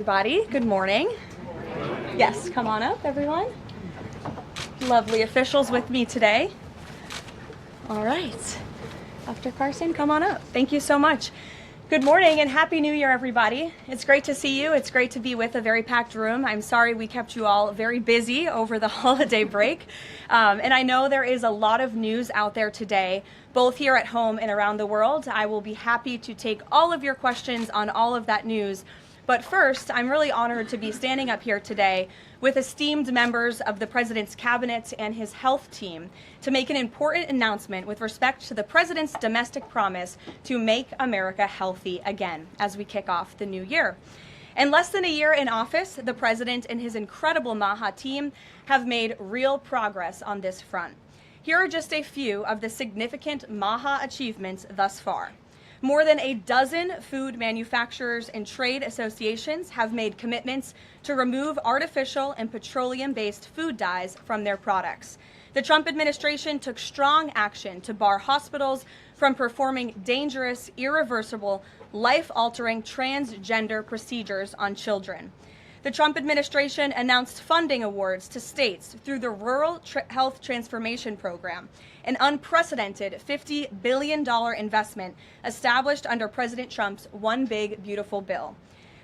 Everybody, good morning. Yes, come on up, everyone. Lovely officials with me today. All right. Dr. Carson, come on up. Thank you so much. Good morning and Happy New Year, everybody. It's great to see you. It's great to be with a very packed room. I'm sorry we kept you all very busy over the holiday break. And I know there is a lot of news out there today, both here at home and around the world. I will be happy to take all of your questions on all of that news. But first, I'm really honored to be standing up here today with esteemed members of the President's Cabinet and his health team to make an important announcement with respect to the President's domestic promise to make America healthy again as we kick off the new year. In less than a year in office, the President and his incredible MAHA team have made real progress on this front. Here are just a few of the significant MAHA achievements thus far. More than a dozen food manufacturers and trade associations have made commitments to remove artificial and petroleum-based food dyes from their products. The Trump administration took strong action to bar hospitals from performing dangerous, irreversible, life-altering transgender procedures on children. The Trump administration announced funding awards to states through the Rural Health Transformation Program, an unprecedented $50 billion investment established under President Trump's One Big Beautiful Bill.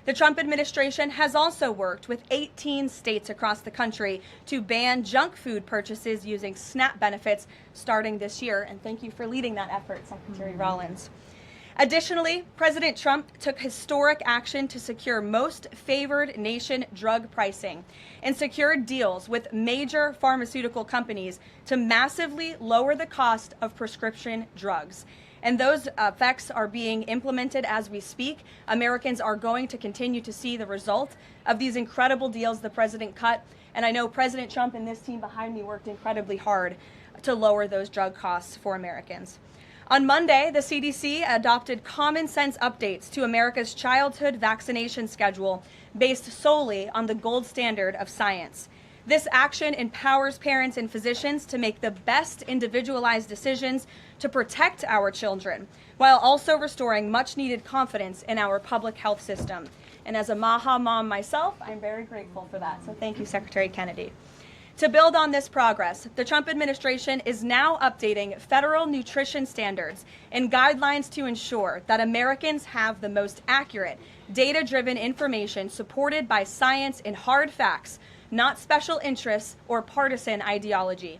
The Trump administration has also worked with 18 states across the country to ban junk food purchases using SNAP benefits starting this year. And thank you for leading that effort, Secretary Rollins. Additionally, President Trump took historic action to secure most favored nation drug pricing and secured deals with major pharmaceutical companies to massively lower the cost of prescription drugs. And those effects are being implemented as we speak. Americans are going to continue to see the result of these incredible deals the president cut. And I know President Trump and this team behind me worked incredibly hard to lower those drug costs for Americans. On Monday, the CDC adopted common sense updates to America's childhood vaccination schedule based solely on the gold standard of science. This action empowers parents and physicians to make the best individualized decisions to protect our children, while also restoring much needed confidence in our public health system. And as a MAHA mom myself, I'm very grateful for that. So thank you, Secretary Kennedy. To build on this progress, the Trump administration is now updating federal nutrition standards and guidelines to ensure that Americans have the most accurate, data-driven information supported by science and hard facts, not special interests or partisan ideology.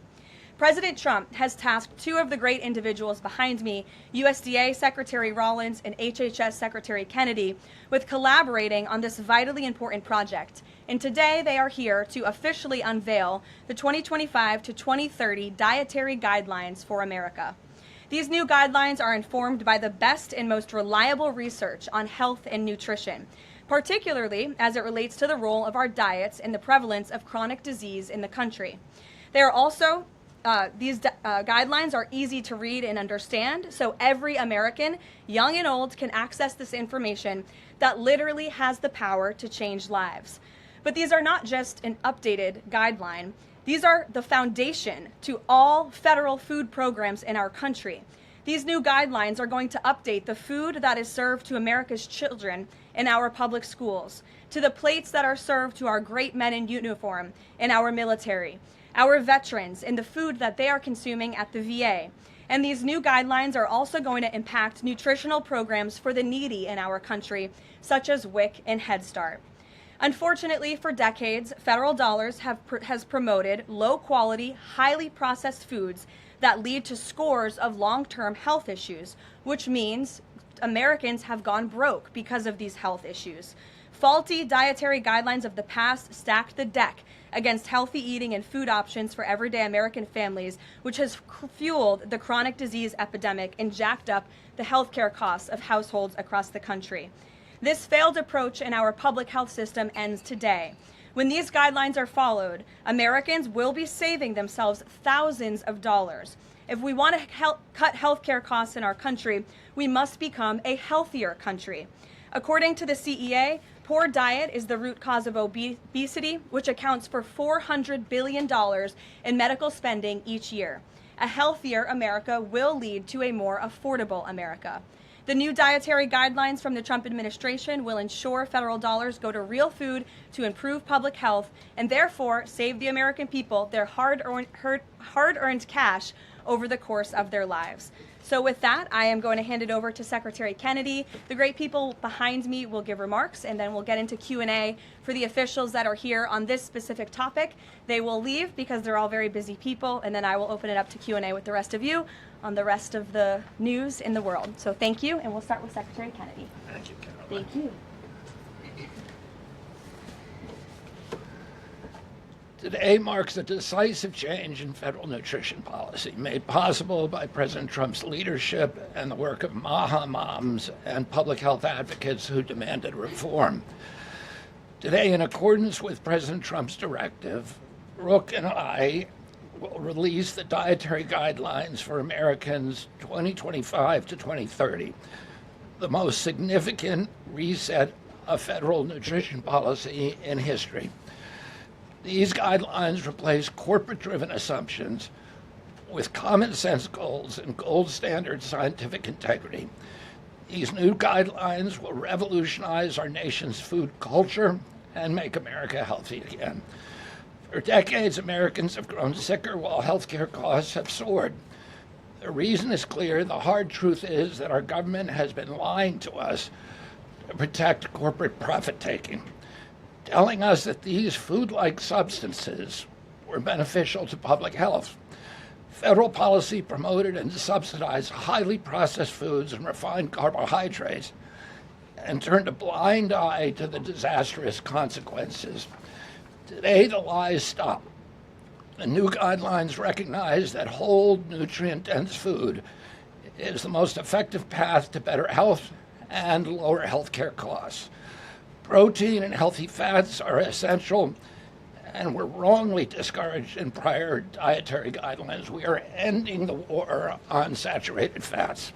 President Trump has tasked two of the great individuals behind me, USDA Secretary Rollins and HHS Secretary Kennedy, with collaborating on this vitally important project. And today they are here to officially unveil the 2025 to 2030 Dietary Guidelines for America. These new guidelines are informed by the best and most reliable research on health and nutrition, particularly as it relates to the role of our diets and the prevalence of chronic disease in the country. They are also These guidelines are easy to read and understand, so every American, young and old, can access this information that literally has the power to change lives. But these are not just an updated guideline. These are the foundation to all federal food programs in our country. These new guidelines are going to update the food that is served to America's children in our public schools, to the plates that are served to our great men in uniform in our military, our veterans, and the food that they are consuming at the VA. And these new guidelines are also going to impact nutritional programs for the needy in our country, such as WIC and Head Start. Unfortunately, for decades, federal dollars has promoted low-quality, highly processed foods that lead to scores of long-term health issues, which means Americans have gone broke because of these health issues. Faulty dietary guidelines of the past stacked the deck against healthy eating and food options for everyday American families, which has fueled the chronic disease epidemic and jacked up the healthcare costs of households across the country. This failed approach in our public health system ends today. When these guidelines are followed, Americans will be saving themselves thousands of dollars. If we want to cut healthcare costs in our country, we must become a healthier country. According to the CEA, poor diet is the root cause of obesity, which accounts for $400 billion in medical spending each year. A healthier America will lead to a more affordable America. The new dietary guidelines from the Trump administration will ensure federal dollars go to real food to improve public health and therefore save the American people their hard-earned cash over the course of their lives. So with that, I am going to hand it over to Secretary Kennedy. The great people behind me will give remarks, and then we'll get into Q&A for the officials that are here on this specific topic. They will leave because they're all very busy people, and then I will open it up to Q&A with the rest of you on the rest of the news in the world. So thank you, and we'll start with Secretary Kennedy. Thank you, Karoline. Thank you. Today marks a decisive change in federal nutrition policy, made possible by President Trump's leadership and the work of MAHA moms and public health advocates who demanded reform. Today, in accordance with President Trump's directive, Brooke and I will release the dietary guidelines for Americans 2025 to 2030, the most significant reset of federal nutrition policy in history. These guidelines replace corporate-driven assumptions with common sense goals and gold standard scientific integrity. These new guidelines will revolutionize our nation's food culture and make America healthy again. For decades, Americans have grown sicker while healthcare costs have soared. The reason is clear. The hard truth is that our government has been lying to us to protect corporate profit-taking, telling us that these food-like substances were beneficial to public health. Federal policy promoted and subsidized highly processed foods and refined carbohydrates and turned a blind eye to the disastrous consequences. Today, the lies stop. The new guidelines recognize that whole, nutrient-dense food is the most effective path to better health and lower healthcare costs. Protein and healthy fats are essential and were wrongly discouraged in prior dietary guidelines. We are ending the war on saturated fats.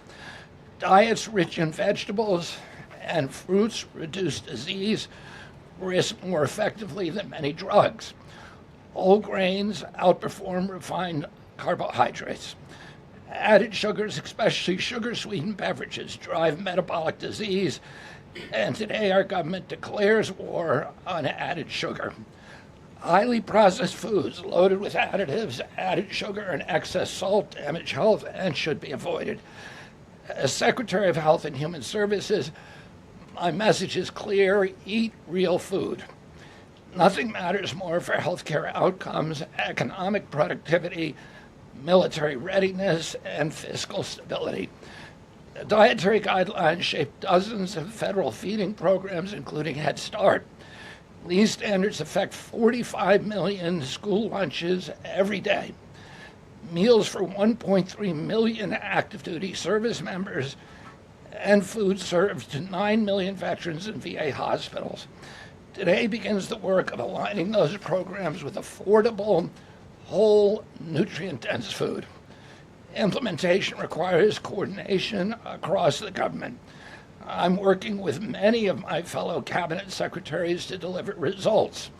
Diets rich in vegetables and fruits reduce disease risk more effectively than many drugs. Whole grains outperform refined carbohydrates. Added sugars, especially sugar-sweetened beverages, drive metabolic disease, and today our government declares war on added sugar. Highly processed foods loaded with additives, added sugar, and excess salt damage health and should be avoided. As Secretary of Health and Human Services, my message is clear: eat real food. Nothing matters more for healthcare outcomes, economic productivity, military readiness, and fiscal stability. The dietary guidelines shape dozens of federal feeding programs, including Head Start. These standards affect 45 million school lunches every day, meals for 1.3 million active duty service members, and food served to 9 million veterans in VA hospitals. Today begins the work of aligning those programs with affordable, whole, nutrient-dense food. Implementation requires coordination across the government. I'm working with many of my fellow cabinet secretaries to deliver results.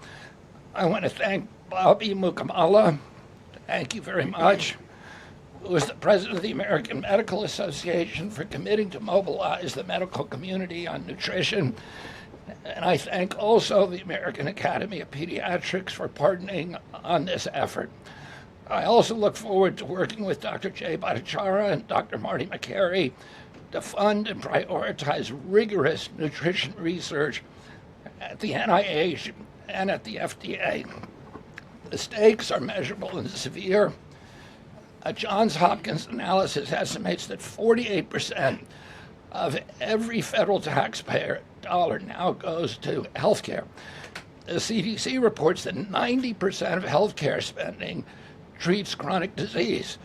I want to thank Bobby Mukamala, thank you very much, who is the president of the American Medical Association, for committing to mobilize the medical community on nutrition. And I thank also the American Academy of Pediatrics for partnering on this effort. I also look forward to working with Dr. Jay Bhattacharya and Dr. Marty McCary to fund and prioritize rigorous nutrition research at the NIH and at the FDA. The stakes are measurable and severe. A Johns Hopkins analysis estimates that 48% of every federal taxpayer dollar now goes to healthcare. The CDC reports that 90% of healthcare spending treats chronic disease.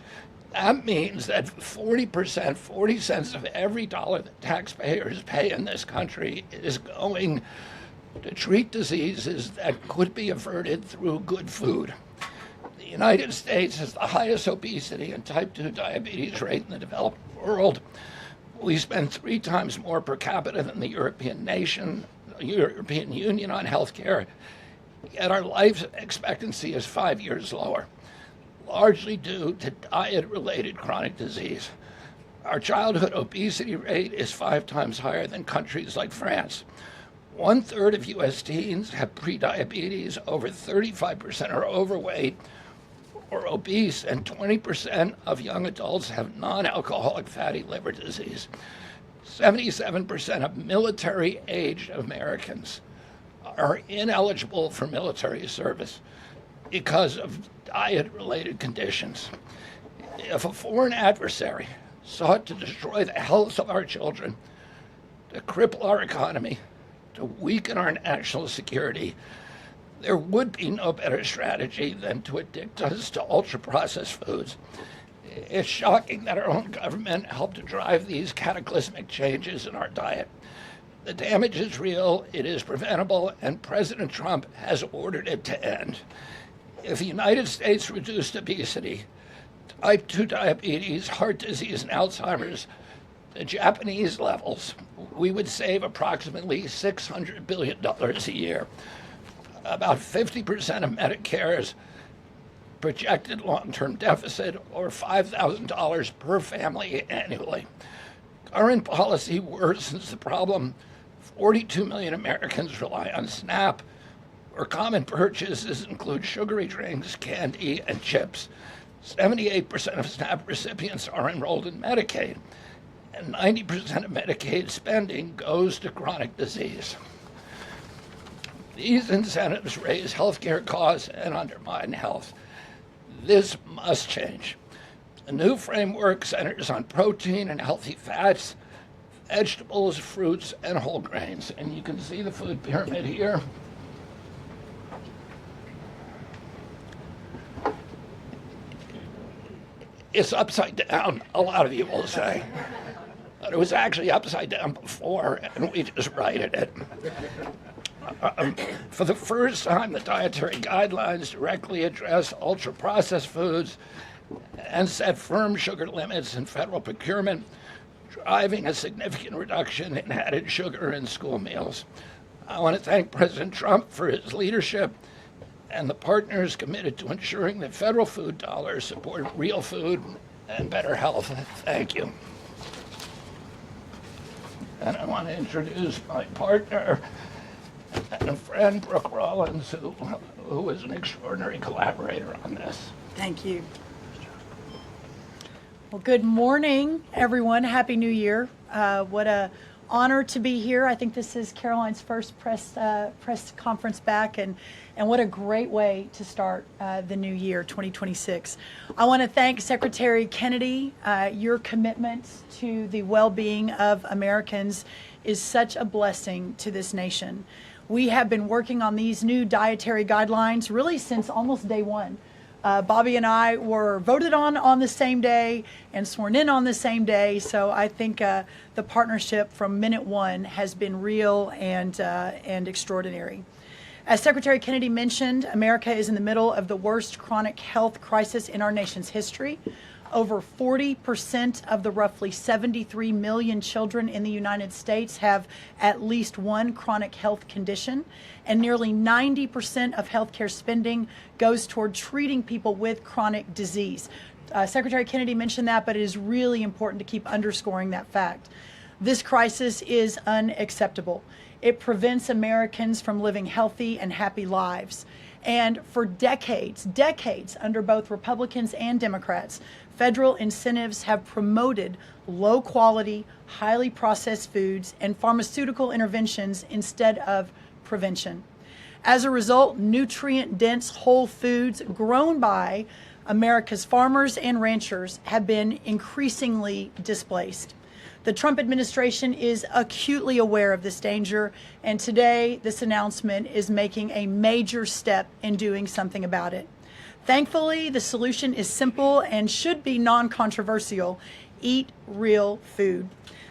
That means that 40%, 40 cents of every dollar that taxpayers pay in this country is going to treat diseases that could be averted through good food. The United States has the highest obesity and type 2 diabetes rate in the developed world. We spend 3 times more per capita than the European Union on healthcare, yet our life expectancy is 5 years lower, largely due to diet-related chronic disease. Our childhood obesity rate is 5 times higher than countries like France. 1/3 of U.S. teens have prediabetes, over 35% are overweight or obese, and 20% of young adults have non-alcoholic fatty liver disease. 77% of military-aged Americans are ineligible for military service because of diet-related conditions. If a foreign adversary sought to destroy the health of our children, to cripple our economy, to weaken our national security, there would be no better strategy than to addict us to ultra-processed foods. It's shocking that our own government helped to drive these cataclysmic changes in our diet. The damage is real, it is preventable, and President Trump has ordered it to end. If the United States reduced obesity, type 2 diabetes, heart disease, and Alzheimer's to Japanese levels, we would save approximately $600 billion a year. About 50% of Medicare's projected long-term deficit, or $5,000 per family annually. Current policy worsens the problem. 42 million Americans rely on SNAP, where common purchases include sugary drinks, candy, and chips. 78% of SNAP recipients are enrolled in Medicaid, and 90% of Medicaid spending goes to chronic disease. These incentives raise healthcare costs and undermine health. This must change. A new framework centers on protein and healthy fats, vegetables, fruits, and whole grains. And you can see the food pyramid here. It's upside down, a lot of you will say. But it was actually upside down before, and we just righted it. For the first time, the dietary guidelines directly address ultra-processed foods and set firm sugar limits in federal procurement, driving a significant reduction in added sugar in school meals. I want to thank President Trump for his leadership and the partners committed to ensuring that federal food dollars support real food and better health. Thank you. And I want to introduce my partner and a friend, Brooke Rollins, who was an extraordinary collaborator on this. Thank you. Well, good morning, everyone. Happy New Year. What a honor to be here. I think this is Karoline's first press conference back, and what a great way to start the new year, 2026. I want to thank Secretary Kennedy. Your commitment to the well-being of Americans is such a blessing to this nation. We have been working on these new dietary guidelines really since almost day one. Bobby and I were voted on the same day and sworn in on the same day. So I think the partnership from minute one has been real and extraordinary. As Secretary Kennedy mentioned, America is in the middle of the worst chronic health crisis in our nation's history. Over 40% of the roughly 73 million children in the United States have at least one chronic health condition, and nearly 90% of healthcare spending goes toward treating people with chronic disease. Secretary Kennedy mentioned that, but it is really important to keep underscoring that fact. This crisis is unacceptable. It prevents Americans from living healthy and happy lives. And for decades under both Republicans and Democrats, federal incentives have promoted low quality, highly processed foods and pharmaceutical interventions instead of prevention. As a result, nutrient-dense whole foods grown by America's farmers and ranchers have been increasingly displaced. The Trump administration is acutely aware of this danger, and today this announcement is making a major step in doing something about it. Thankfully, the solution is simple and should be non-controversial. Eat real food.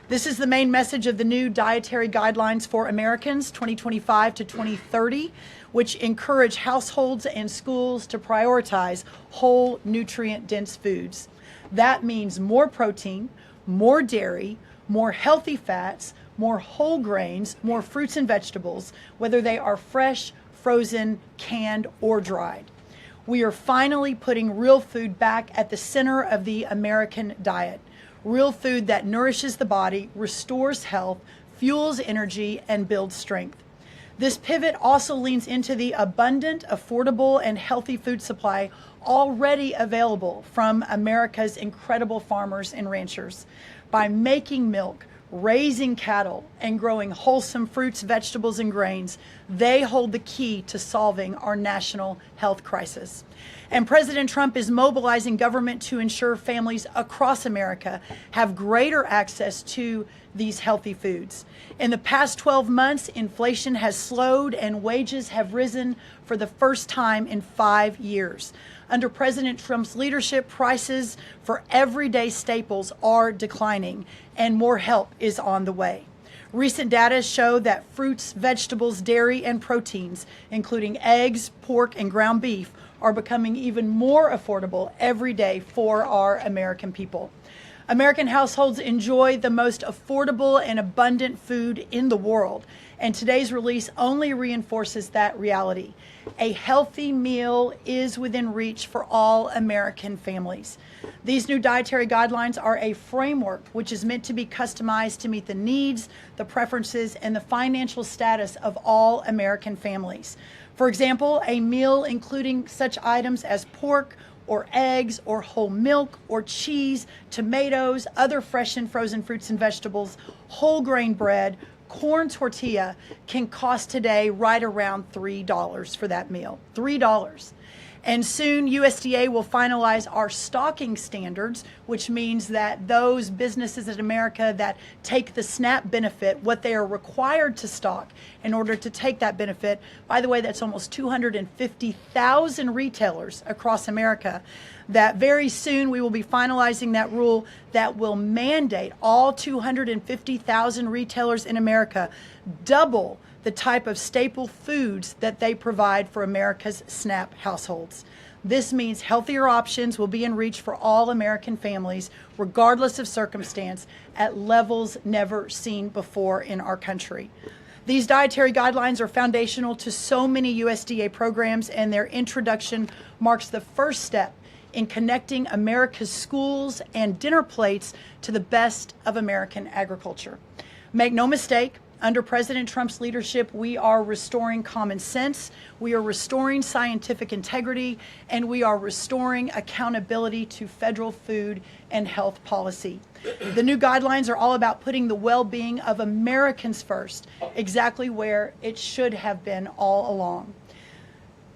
This is the main message of the new Dietary Guidelines for Americans 2025 to 2030, which encourage households and schools to prioritize whole, nutrient-dense foods. That means more protein, more dairy, more healthy fats, more whole grains, more fruits and vegetables, whether they are fresh, frozen, canned, or dried. We are finally putting real food back at the center of the American diet. real food that nourishes the body, restores health, fuels energy, and builds strength. This pivot also leans into the abundant, affordable, and healthy food supply already available from America's incredible farmers and ranchers. By making milk, raising cattle, and growing wholesome fruits, vegetables, and grains, they hold the key to solving our national health crisis. And President Trump is mobilizing government to ensure families across America have greater access to these healthy foods. In the past 12 months, inflation has slowed and wages have risen for the first time in 5 years. Under President Trump's leadership, prices for everyday staples are declining and more help is on the way. Recent data show that fruits, vegetables, dairy, and proteins, including eggs, pork, and ground beef, are becoming even more affordable every day for our American people. American households enjoy the most affordable and abundant food in the world, and today's release only reinforces that reality. A healthy meal is within reach for all American families. These new dietary guidelines are a framework which is meant to be customized to meet the needs, the preferences, and the financial status of all American families. For example, a meal including such items as pork, or eggs, or whole milk, or cheese, tomatoes, other fresh and frozen fruits and vegetables, whole grain bread, corn tortilla can cost today right around $3 for that meal. $3. And soon USDA will finalize our stocking standards, which means that those businesses in America that take the SNAP benefit, what they are required to stock in order to take that benefit. By the way, that's almost 250,000 retailers across America. That very soon we will be finalizing that rule that will mandate all 250,000 retailers in America double the type of staple foods that they provide for America's SNAP households. This means healthier options will be in reach for all American families, regardless of circumstance, at levels never seen before in our country. These dietary guidelines are foundational to so many USDA programs, and their introduction marks the first step in connecting America's schools and dinner plates to the best of American agriculture. Make no mistake, under President Trump's leadership, we are restoring common sense, we are restoring scientific integrity, and we are restoring accountability to federal food and health policy. The new guidelines are all about putting the well-being of Americans first, exactly where it should have been all along.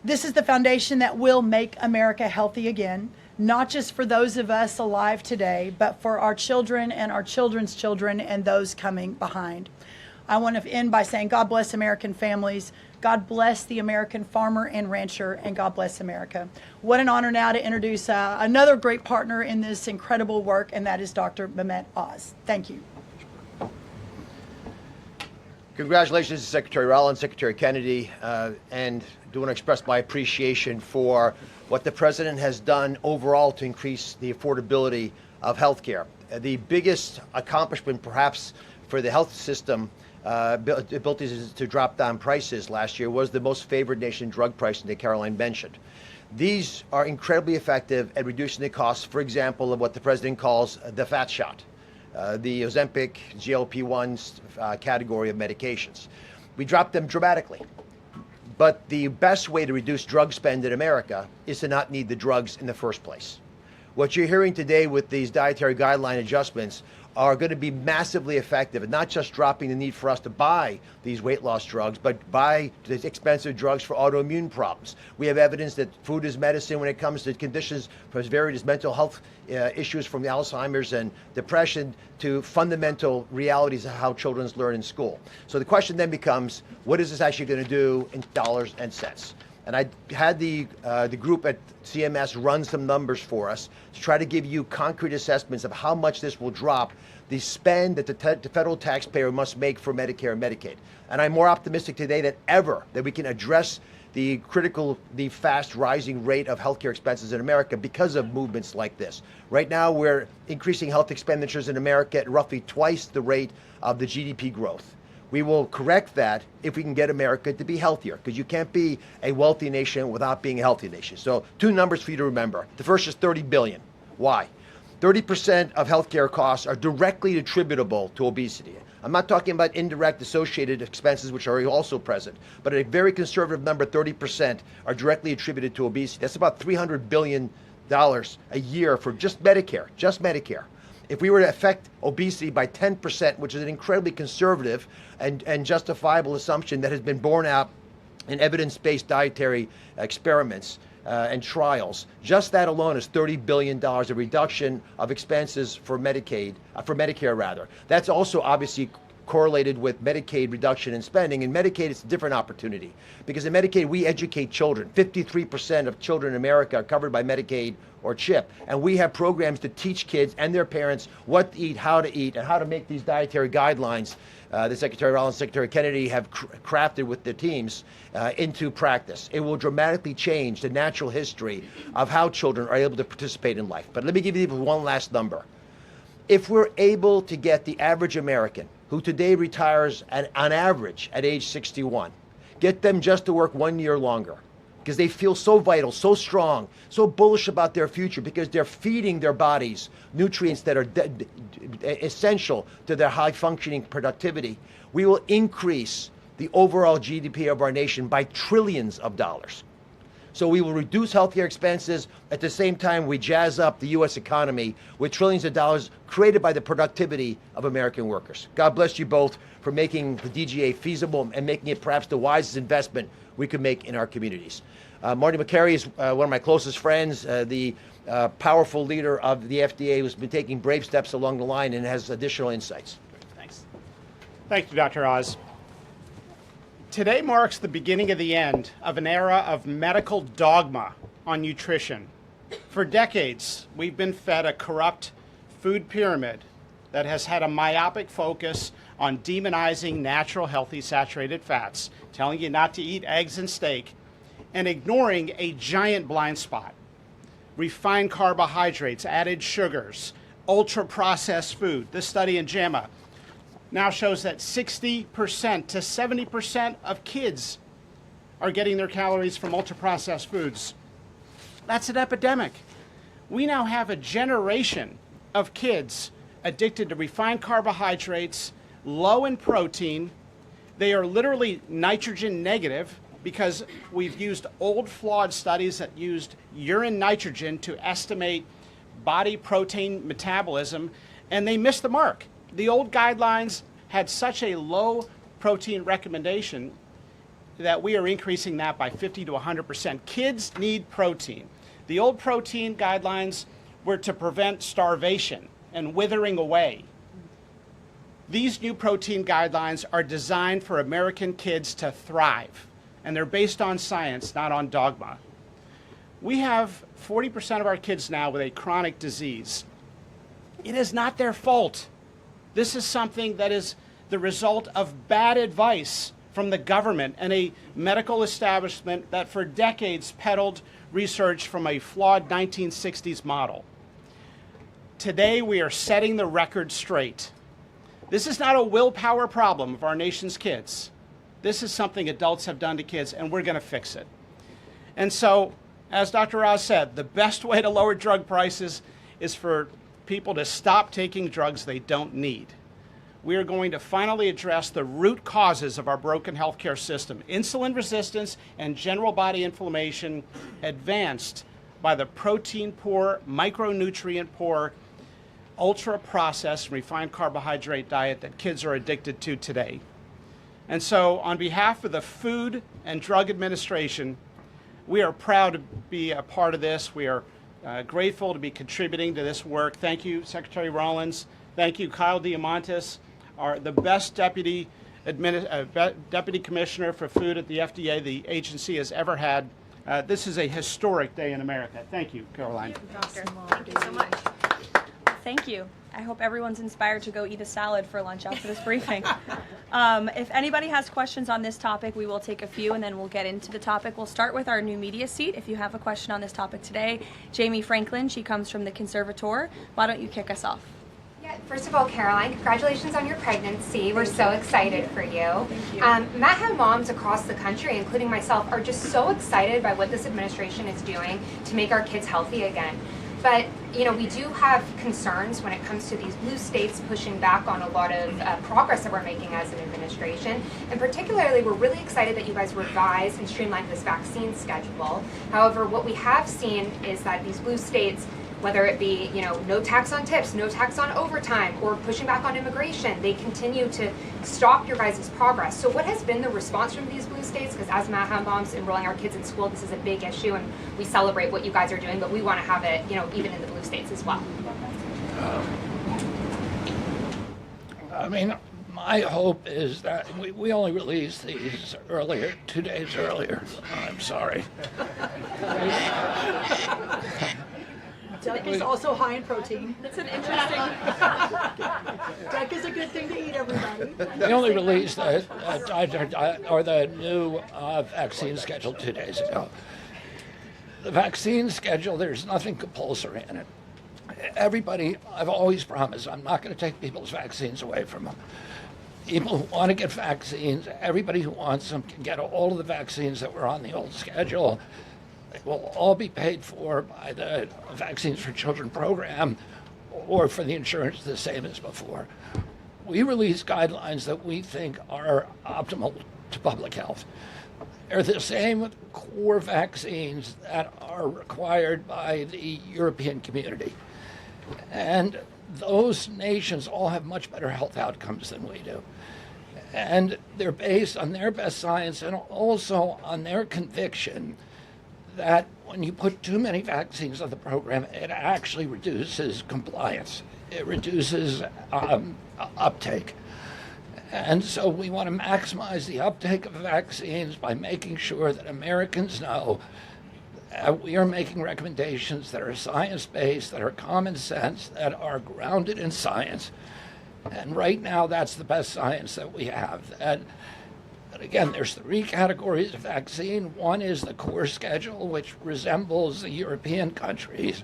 This is the foundation that will make America healthy again, not just for those of us alive today, but for our children and our children's children and those coming behind. I want to end by saying God bless American families, God bless the American farmer and rancher, and God bless America. What an honor now to introduce another great partner in this incredible work, and that is Dr. Mehmet Oz. Thank you. Congratulations to Secretary Rollins, Secretary Kennedy, and do want to express my appreciation for what the President has done overall to increase the affordability of health care. The biggest accomplishment perhaps for the health system ability to drop down prices last year was the most favored nation drug pricing that Karoline mentioned. These are incredibly effective at reducing the costs, for example, of what the President calls the fat shot, the Ozempic, GLP-1s category of medications. We dropped them dramatically. But the best way to reduce drug spend in America is to not need the drugs in the first place. What you're hearing today with these dietary guideline adjustments are going to be massively effective, and not just dropping the need for us to buy these weight loss drugs, but buy these expensive drugs for autoimmune problems. We have evidence that food is medicine when it comes to conditions from various mental health issues, from Alzheimer's and depression to fundamental realities of how children learn in school. So the question then becomes, what is this actually going to do in dollars and cents? And I had the group at CMS run some numbers for us to try to give you concrete assessments of how much this will drop the spend that the federal taxpayer must make for Medicare and Medicaid. And I'm more optimistic today than ever that we can address the fast rising rate of healthcare expenses in America because of movements like this. Right now, we're increasing health expenditures in America at roughly twice the rate of the GDP growth. We will correct that if we can get America to be healthier, because you can't be a wealthy nation without being a healthy nation. So 2 numbers for you to remember. The first is $30 billion. Why? 30% of healthcare costs are directly attributable to obesity. I'm not talking about indirect associated expenses, which are also present, but a very conservative number, 30%, are directly attributed to obesity. That's about $300 billion a year for just Medicare, If we were to affect obesity by 10%, which is an incredibly conservative and justifiable assumption that has been borne out in evidence-based dietary experiments and trials, just that alone is $30 billion of reduction of expenses for Medicare rather. That's also obviously correlated with Medicaid reduction in spending. In Medicaid, it's a different opportunity because in Medicaid, we educate children. 53% of children in America are covered by Medicaid or CHIP. And we have programs to teach kids and their parents what to eat, and how to make these dietary guidelines the Secretary Rollins, Secretary Kennedy have crafted with their teams into practice. It will dramatically change the natural history of how children are able to participate in life. But let me give you one last number. If we're able to get the average American, who today retires on average at age 61, get them just to work 1 year longer, because they feel so vital, so strong, so bullish about their future, because they're feeding their bodies nutrients that are essential to their high-functioning productivity, we will increase the overall GDP of our nation by trillions of dollars. So we will reduce healthcare expenses. At the same time, we jazz up the U.S. economy with trillions of dollars created by the productivity of American workers. God bless you both for making the DGA feasible and making it perhaps the wisest investment we could make in our communities. Marty McCary is one of my closest friends, the powerful leader of the FDA, who's been taking brave steps along the line and has additional insights. Thanks. Thank you, Dr. Oz. Today marks the beginning of the end of an era of medical dogma on nutrition. For decades, we've been fed a corrupt food pyramid that has had a myopic focus on demonizing natural, healthy, saturated fats, telling you not to eat eggs and steak, and ignoring a giant blind spot: refined carbohydrates, added sugars, ultra-processed food. This study in JAMA now shows that 60% to 70% of kids are getting their calories from ultra-processed foods. That's an epidemic. We now have a generation of kids addicted to refined carbohydrates, low in protein. They are literally nitrogen negative because we've used old flawed studies that used urine nitrogen to estimate body protein metabolism, and they missed the mark. The old guidelines had such a low protein recommendation that we are increasing that by 50 to 100%. Kids need protein. The old protein guidelines were to prevent starvation and withering away. These new protein guidelines are designed for American kids to thrive, and they're based on science, not on dogma. We have 40% of our kids now with a chronic disease. It is not their fault. This is something that is the result of bad advice from the government and a medical establishment that for decades peddled research from a flawed 1960s model. Today, we are setting the record straight. This is not a willpower problem of our nation's kids. This is something adults have done to kids, and we're going to fix it. And so, as Dr. Oz said, the best way to lower drug prices is for people to stop taking drugs they don't need. We are going to finally address the root causes of our broken healthcare system: insulin resistance and general body inflammation, advanced by the protein-poor, micronutrient-poor, ultra-processed, refined carbohydrate diet that kids are addicted to today. And so, on behalf of the Food and Drug Administration, we are proud to be a part of this. We are grateful to be contributing to this work. Thank you, Secretary Rollins. Thank you, Kyle Diamantis, the best deputy commissioner for food at the FDA the agency has ever had. This is a historic day in America. Thank you, Karoline. Doctor, thank you so much. Thank you. I hope everyone's inspired to go eat a salad for lunch after this briefing. If anybody has questions on this topic, we will take a few and then we'll get into the topic. We'll start with our new media seat. If you have a question on this topic today, Jamie Franklin, she comes from the Conservator. Why don't you kick us off? Yeah, first of all, Karoline, congratulations on your pregnancy. We're so excited for you. Thank you. Matt, how moms across the country, including myself, are just so excited by what this administration is doing to make our kids healthy again. But we do have concerns when it comes to these blue states pushing back on a lot of progress that we're making as an administration. And particularly, we're really excited that you guys revised and streamlined this vaccine schedule. However, what we have seen is that these blue states, whether it be no tax on tips, no tax on overtime, or pushing back on immigration, they continue to stop your guys' progress. So what has been the response from these blue states? Because as Maha moms enrolling our kids in school, this is a big issue, and we celebrate what you guys are doing, but we want to have it even in the blue states as well. I mean, my hope is that we only released these earlier, 2 days earlier. I'm sorry. Duck is also high in protein. It's an interesting. Duck is a good thing to eat, everybody. We only released the new vaccine schedule 2 days ago. The vaccine schedule, there's nothing compulsory in it. Everybody, I've always promised, I'm not going to take people's vaccines away from them. People who want to get vaccines, everybody who wants them can get all of the vaccines that were on the old schedule. They will all be paid for by the Vaccines for Children program or for the insurance the same as before. We release guidelines that we think are optimal to public health. They're the same core vaccines that are required by the European community. And those nations all have much better health outcomes than we do. And they're based on their best science and also on their conviction that when you put too many vaccines on the program, it actually reduces compliance. It reduces uptake. And so we want to maximize the uptake of vaccines by making sure that Americans know we are making recommendations that are science-based, that are common sense, that are grounded in science. And right now, that's the best science that we have. And again, there's 3 categories of vaccine. One is the core schedule, which resembles the European countries.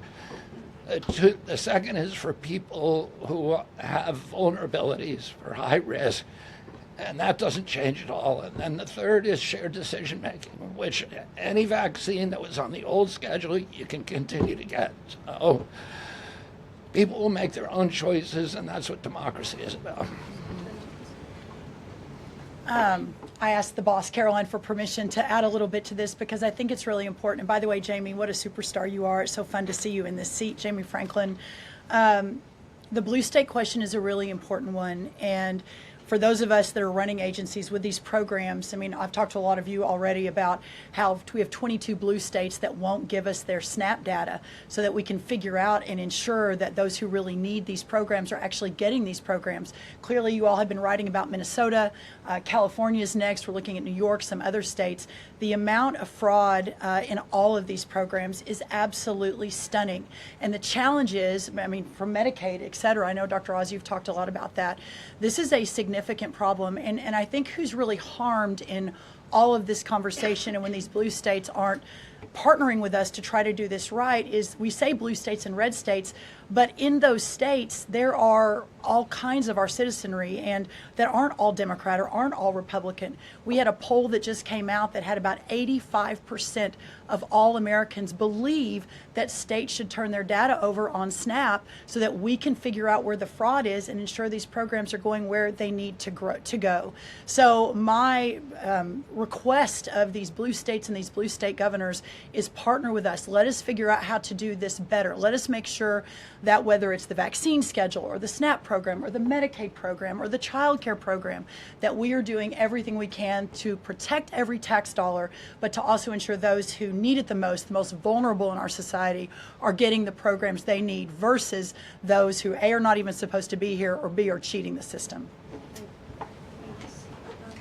The second is for people who have vulnerabilities, for high risk, and that doesn't change at all. And then the third is shared decision making, which any vaccine that was on the old schedule, you can continue to get. So people will make their own choices, and that's what democracy is about. I asked the boss, Karoline, for permission to add a little bit to this because I think it's really important. And by the way, Jamie, what a superstar you are. It's so fun to see you in this seat, Jamie Franklin. The blue state question is a really important one. And for those of us that are running agencies with these programs, I mean, I've talked to a lot of you already about how we have 22 blue states that won't give us their SNAP data so that we can figure out and ensure that those who really need these programs are actually getting these programs. Clearly, you all have been writing about Minnesota. California is next. We're looking at New York, some other states. The amount of fraud in all of these programs is absolutely stunning. And the challenge is, I mean, from Medicaid, et cetera, I know, Dr. Oz, you've talked a lot about that. This is a significant problem. And I think who's really harmed in all of this conversation and when these blue states aren't partnering with us to try to do this right is we say blue states and red states, but in those states, there are all kinds of our citizenry and that aren't all Democrat or aren't all Republican. We had a poll that just came out that had about 85% of all Americans believe that states should turn their data over on SNAP so that we can figure out where the fraud is and ensure these programs are going where they need to go. So my request of these blue states and these blue state governors is partner with us. Let us figure out how to do this better. Let us make sure that whether it's the vaccine schedule or the SNAP program or the Medicaid program or the child care program, that we are doing everything we can to protect every tax dollar, but to also ensure those who need it the most vulnerable in our society, are getting the programs they need versus those who A, are not even supposed to be here, or B, are cheating the system.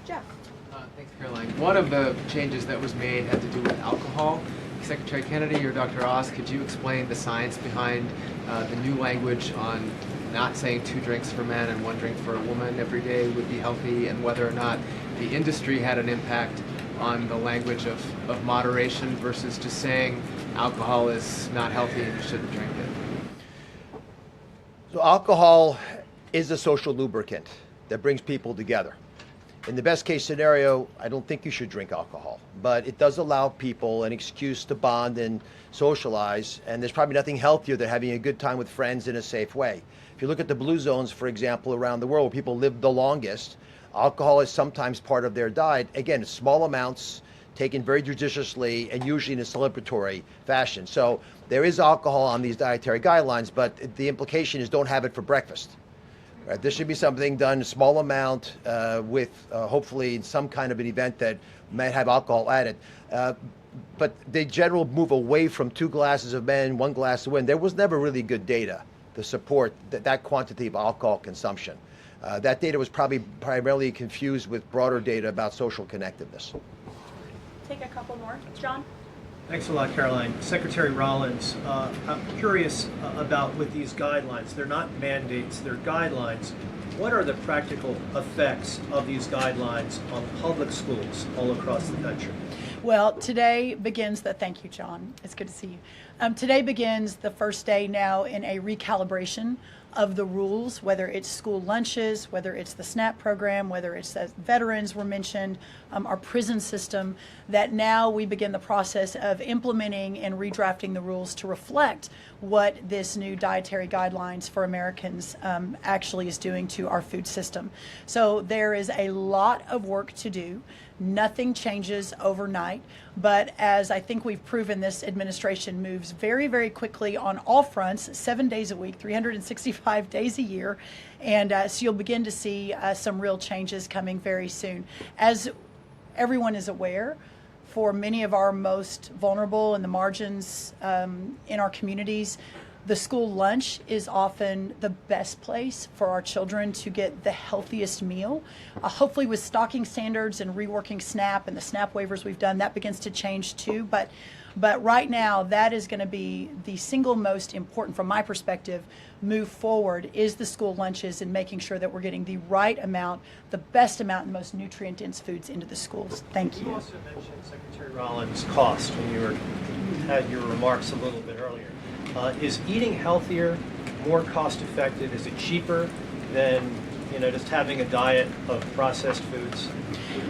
Jeff. Thanks, Caroline. One of the changes that was made had to do with alcohol. Secretary Kennedy or Dr. Oz, could you explain the science behind the new language on not saying 2 drinks for men and 1 drink for a woman every day would be healthy, and whether or not the industry had an impact on the language of moderation versus just saying alcohol is not healthy and you shouldn't drink it? So alcohol is a social lubricant that brings people together. In the best case scenario, I don't think you should drink alcohol, but it does allow people an excuse to bond and socialize, and there's probably nothing healthier than having a good time with friends in a safe way. If you look at the blue zones, for example, around the world where people live the longest, alcohol is sometimes part of their diet. Again, small amounts, taken very judiciously and usually in a celebratory fashion. So there is alcohol on these dietary guidelines, but the implication is don't have it for breakfast. Right? This should be something done a small amount with hopefully some kind of an event that might have alcohol added. But the general move away from 2 glasses of men, 1 glass of women, there was never really good data to support that quantity of alcohol consumption. That data was probably primarily confused with broader data about social connectiveness. Take a couple more. John? Thanks a lot, Karoline. Secretary Rollins, I'm curious about with these guidelines. They're not mandates, they're guidelines. What are the practical effects of these guidelines on public schools all across the country? Well, today begins thank you, John. It's good to see you. Today begins the first day now in a recalibration of the rules, whether it's school lunches, whether it's the SNAP program, whether it's that veterans were mentioned, our prison system, that now we begin the process of implementing and redrafting the rules to reflect what this new dietary guidelines for Americans actually is doing to our food system. So there is a lot of work to do. Nothing changes overnight, but as I think we've proven, this administration moves very, very quickly on all fronts, 7 days a week, 365 days a year, and so you'll begin to see some real changes coming very soon. As everyone is aware, for many of our most vulnerable in the margins in our communities, the school lunch is often the best place for our children to get the healthiest meal. Hopefully with stocking standards and reworking SNAP and the SNAP waivers we've done, that begins to change too. But right now, that is going to be the single most important, from my perspective, move forward, is the school lunches and making sure that we're getting the right amount, the best amount, and the most nutrient-dense foods into the schools. Thank you. You also mentioned, Secretary Rollins, cost when you had your remarks a little bit earlier. Is eating healthier more cost effective? Is it cheaper than just having a diet of processed foods?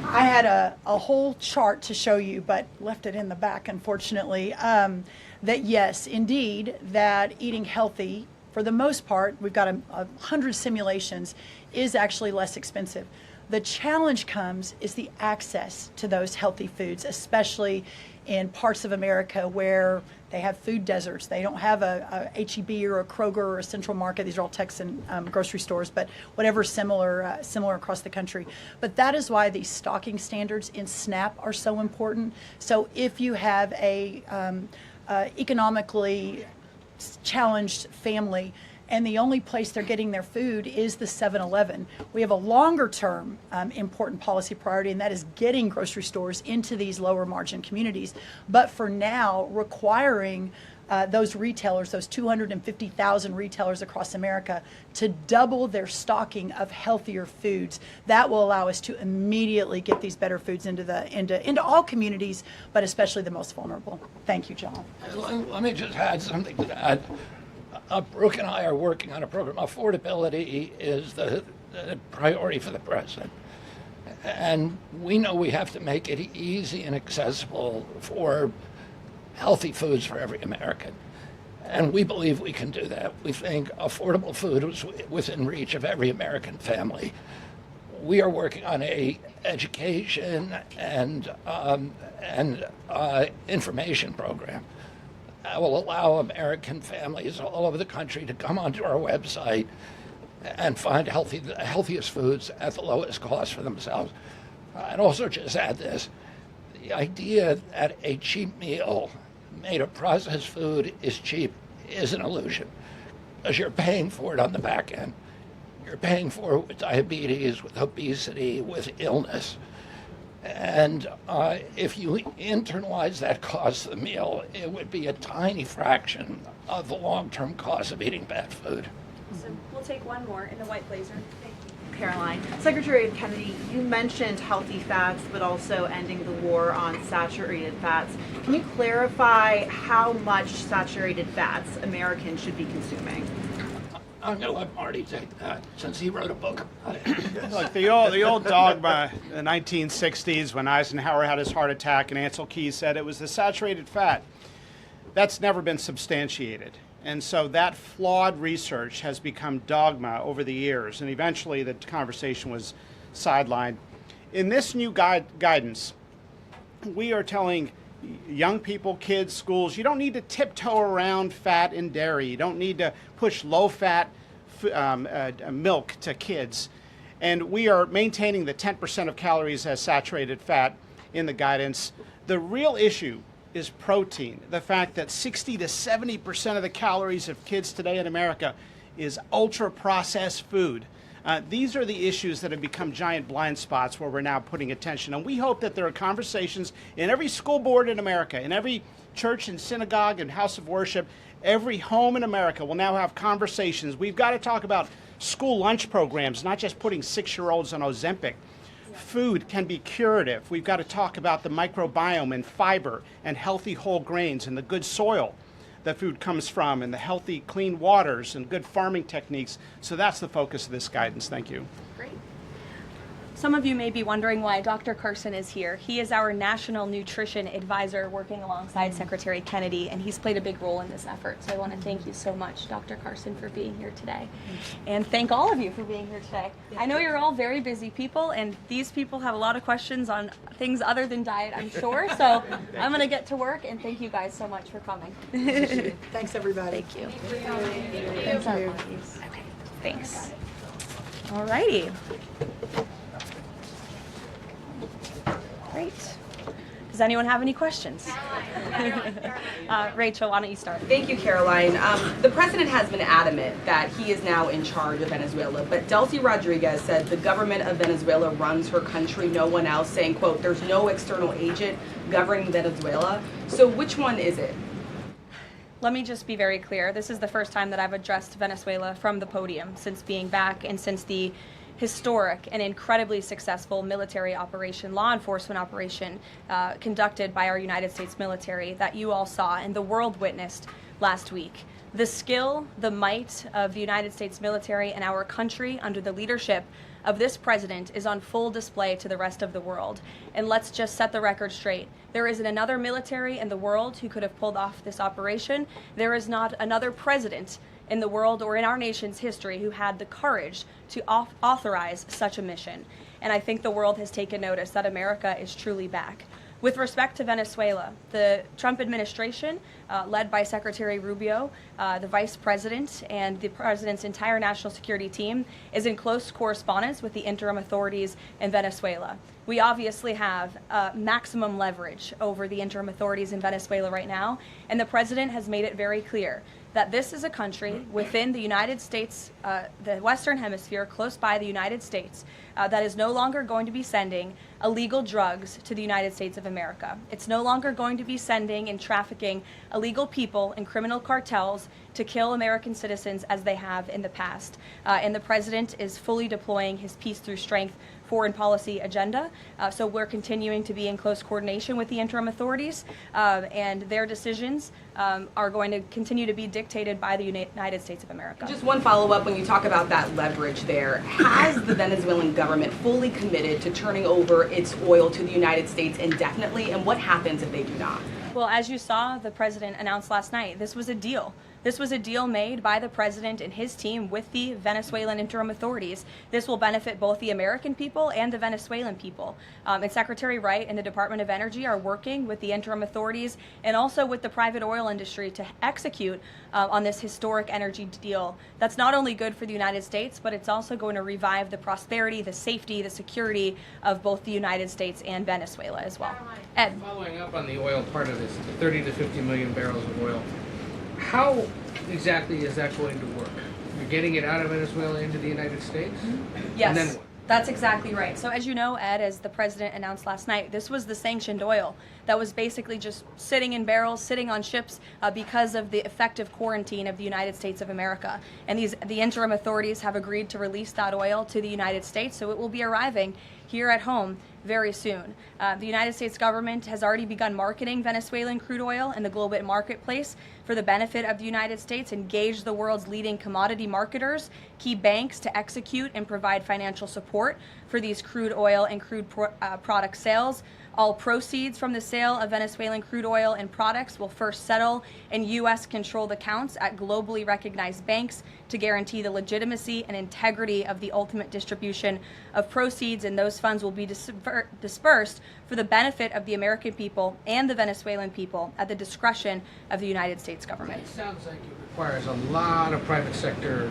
I had a whole chart to show you, but left it in the back, unfortunately, that yes, indeed, that eating healthy, for the most part, we've got 100 simulations, is actually less expensive. The challenge is the access to those healthy foods, especially in parts of America where they have food deserts. They don't have a H-E-B or a Kroger or a Central Market. These are all Texan grocery stores, but whatever similar across the country. But that is why these stocking standards in SNAP are so important. So if you have a economically challenged family, and the only place they're getting their food is the 7-Eleven. We have a longer term important policy priority, and that is getting grocery stores into these lower margin communities. But for now, requiring those retailers, those 250,000 retailers across America, to double their stocking of healthier foods, that will allow us to immediately get these better foods into all communities, but especially the most vulnerable. Thank you, John. Let me just add something to that. Brooke and I are working on a program. Affordability is the priority for the president. And we know we have to make it easy and accessible for healthy foods for every American. And we believe we can do that. We think affordable food is within reach of every American family. We are working on a education and information program that will allow American families all over the country to come onto our website and find the healthiest foods at the lowest cost for themselves. I'd also just add this. The idea that a cheap meal made of processed food is cheap is an illusion, because you're paying for it on the back end. You're paying for it with diabetes, with obesity, with illness. And if you internalize that cost of the meal, it would be a tiny fraction of the long-term cost of eating bad food. So we'll take one more in the white blazer. Thank you. Caroline. Secretary Kennedy, you mentioned healthy fats, but also ending the war on saturated fats. Can you clarify how much saturated fats Americans should be consuming? I'm going to let Marty take that since he wrote a book about it. Look, the old dogma in the 1960s when Eisenhower had his heart attack and Ansel Keys said it was the saturated fat. That's never been substantiated. And so that flawed research has become dogma over the years, and eventually the conversation was sidelined. In this new guidance, we are telling young people, kids, schools, you don't need to tiptoe around fat and dairy. You don't need to push low-fat milk to kids. And we are maintaining the 10% of calories as saturated fat in the guidance. The real issue is protein. The fact that 60 to 70% of the calories of kids today in America is ultra-processed food. These are the issues that have become giant blind spots where we're now putting attention. And we hope that there are conversations in every school board in America, in every church and synagogue and house of worship, every home in America will now have conversations. We've got to talk about school lunch programs, not just putting 6-year-olds on Ozempic. Food can be curative. We've got to talk about the microbiome and fiber and healthy whole grains and the good soil that food comes from and the healthy clean waters and good farming techniques. So that's the focus of this guidance. Thank you. Great. Some of you may be wondering why Dr. Carson is here. He is our National Nutrition Advisor working alongside Secretary Kennedy, and he's played a big role in this effort. So I want to thank you so much, Dr. Carson, for being here today. And thank all of you for being here today. I know you're all very busy people, and these people have a lot of questions on things other than diet, I'm sure. So I'm going to get to work, and thank you guys so much for coming. Thanks, everybody. Thank you. Thank you. Okay, thanks. All righty. Great. Does anyone have any questions? Rachel, why don't you start? Thank you, Caroline. The president has been adamant that he is now in charge of Venezuela, but Delcy Rodriguez said the government of Venezuela runs her country, no one else, saying, quote, there's no external agent governing Venezuela. So which one is it? Let me just be very clear. This is the first time that I've addressed Venezuela from the podium since being back and since the historic and incredibly successful military operation, law enforcement operation conducted by our United States military that you all saw and the world witnessed last week. The skill, the might of the United States military and our country under the leadership of this president is on full display to the rest of the world. And let's just set the record straight. There isn't another military in the world who could have pulled off this operation. There is not another president in the world or in our nation's history who had the courage to authorize such a mission. And I think the world has taken notice that America is truly back. With respect to Venezuela, the Trump administration, led by Secretary Rubio, the vice president, and the president's entire national security team, is in close correspondence with the interim authorities in Venezuela. We obviously have maximum leverage over the interim authorities in Venezuela right now, and the president has made it very clear that this is a country within the United States, the Western Hemisphere, close by the United States, that is no longer going to be sending illegal drugs to the United States of America. It's no longer going to be sending and trafficking illegal people and criminal cartels to kill American citizens as they have in the past. And the president is fully deploying his peace through strength foreign policy agenda. So we're continuing to be in close coordination with the interim authorities, and their decisions are going to continue to be dictated by the United States of America. Just one follow-up when you talk about that leverage there. Has the Venezuelan government fully committed to turning over its oil to the United States indefinitely, and what happens if they do not? Well, as you saw, the president announced last night, this was a deal. This was a deal made by the president and his team with the Venezuelan interim authorities. This will benefit both the American people and the Venezuelan people. And Secretary Wright and the Department of Energy are working with the interim authorities and also with the private oil industry to execute on this historic energy deal. That's not only good for the United States, but it's also going to revive the prosperity, the safety, the security of both the United States and Venezuela as well. Ed. Following up on the oil part of this, 30 to 50 million barrels of oil, how exactly is that going to work? You're getting it out of Venezuela into the United States? Yes. And then what? That's exactly right. So as you know, Ed, as the president announced last night, this was the sanctioned oil that was basically just sitting in barrels, sitting on ships because of the effective quarantine of the United States of America. And the interim authorities have agreed to release that oil to the United States, so it will be arriving here at home very soon. The United States government has already begun marketing Venezuelan crude oil in the global marketplace for the benefit of the United States, engaged the world's leading commodity marketers, key banks to execute and provide financial support for these crude oil and crude product sales. All proceeds from the sale of Venezuelan crude oil and products will first settle in U.S.-controlled accounts at globally recognized banks to guarantee the legitimacy and integrity of the ultimate distribution of proceeds, and those funds will be dispersed for the benefit of the American people and the Venezuelan people at the discretion of the United States government. It sounds like it requires a lot of private sector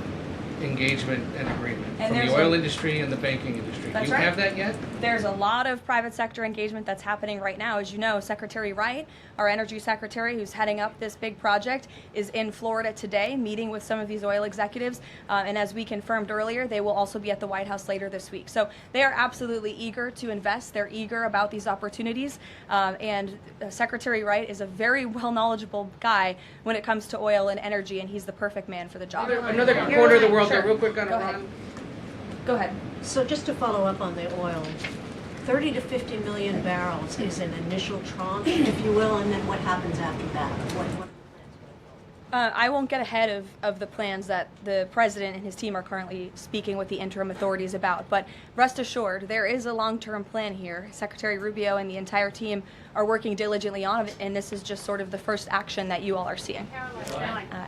engagement and agreement And from the oil industry and the banking industry. Do That's you right. have that yet? There's a lot of private sector engagement that's happening right now. As you know, Secretary Wright, our energy secretary who's heading up this big project, is in Florida today meeting with some of these oil executives. And as we confirmed earlier, they will also be at the White House later this week. So they are absolutely eager to invest. They're eager about these opportunities. And Secretary Wright is a very well knowledgeable guy when it comes to oil and energy, and he's the perfect man for the job. Another corner of the world Sure. there, real quick on Go Iran. ahead. Go ahead. So just to follow up on the oil, 30 to 50 million barrels is an initial tranche, if you will, and then what happens after that? What I won't get ahead of the plans that the president and his team are currently speaking with the interim authorities about, but rest assured, there is a long-term plan here. Secretary Rubio and the entire team are working diligently on it, and this is just sort of the first action that you all are seeing.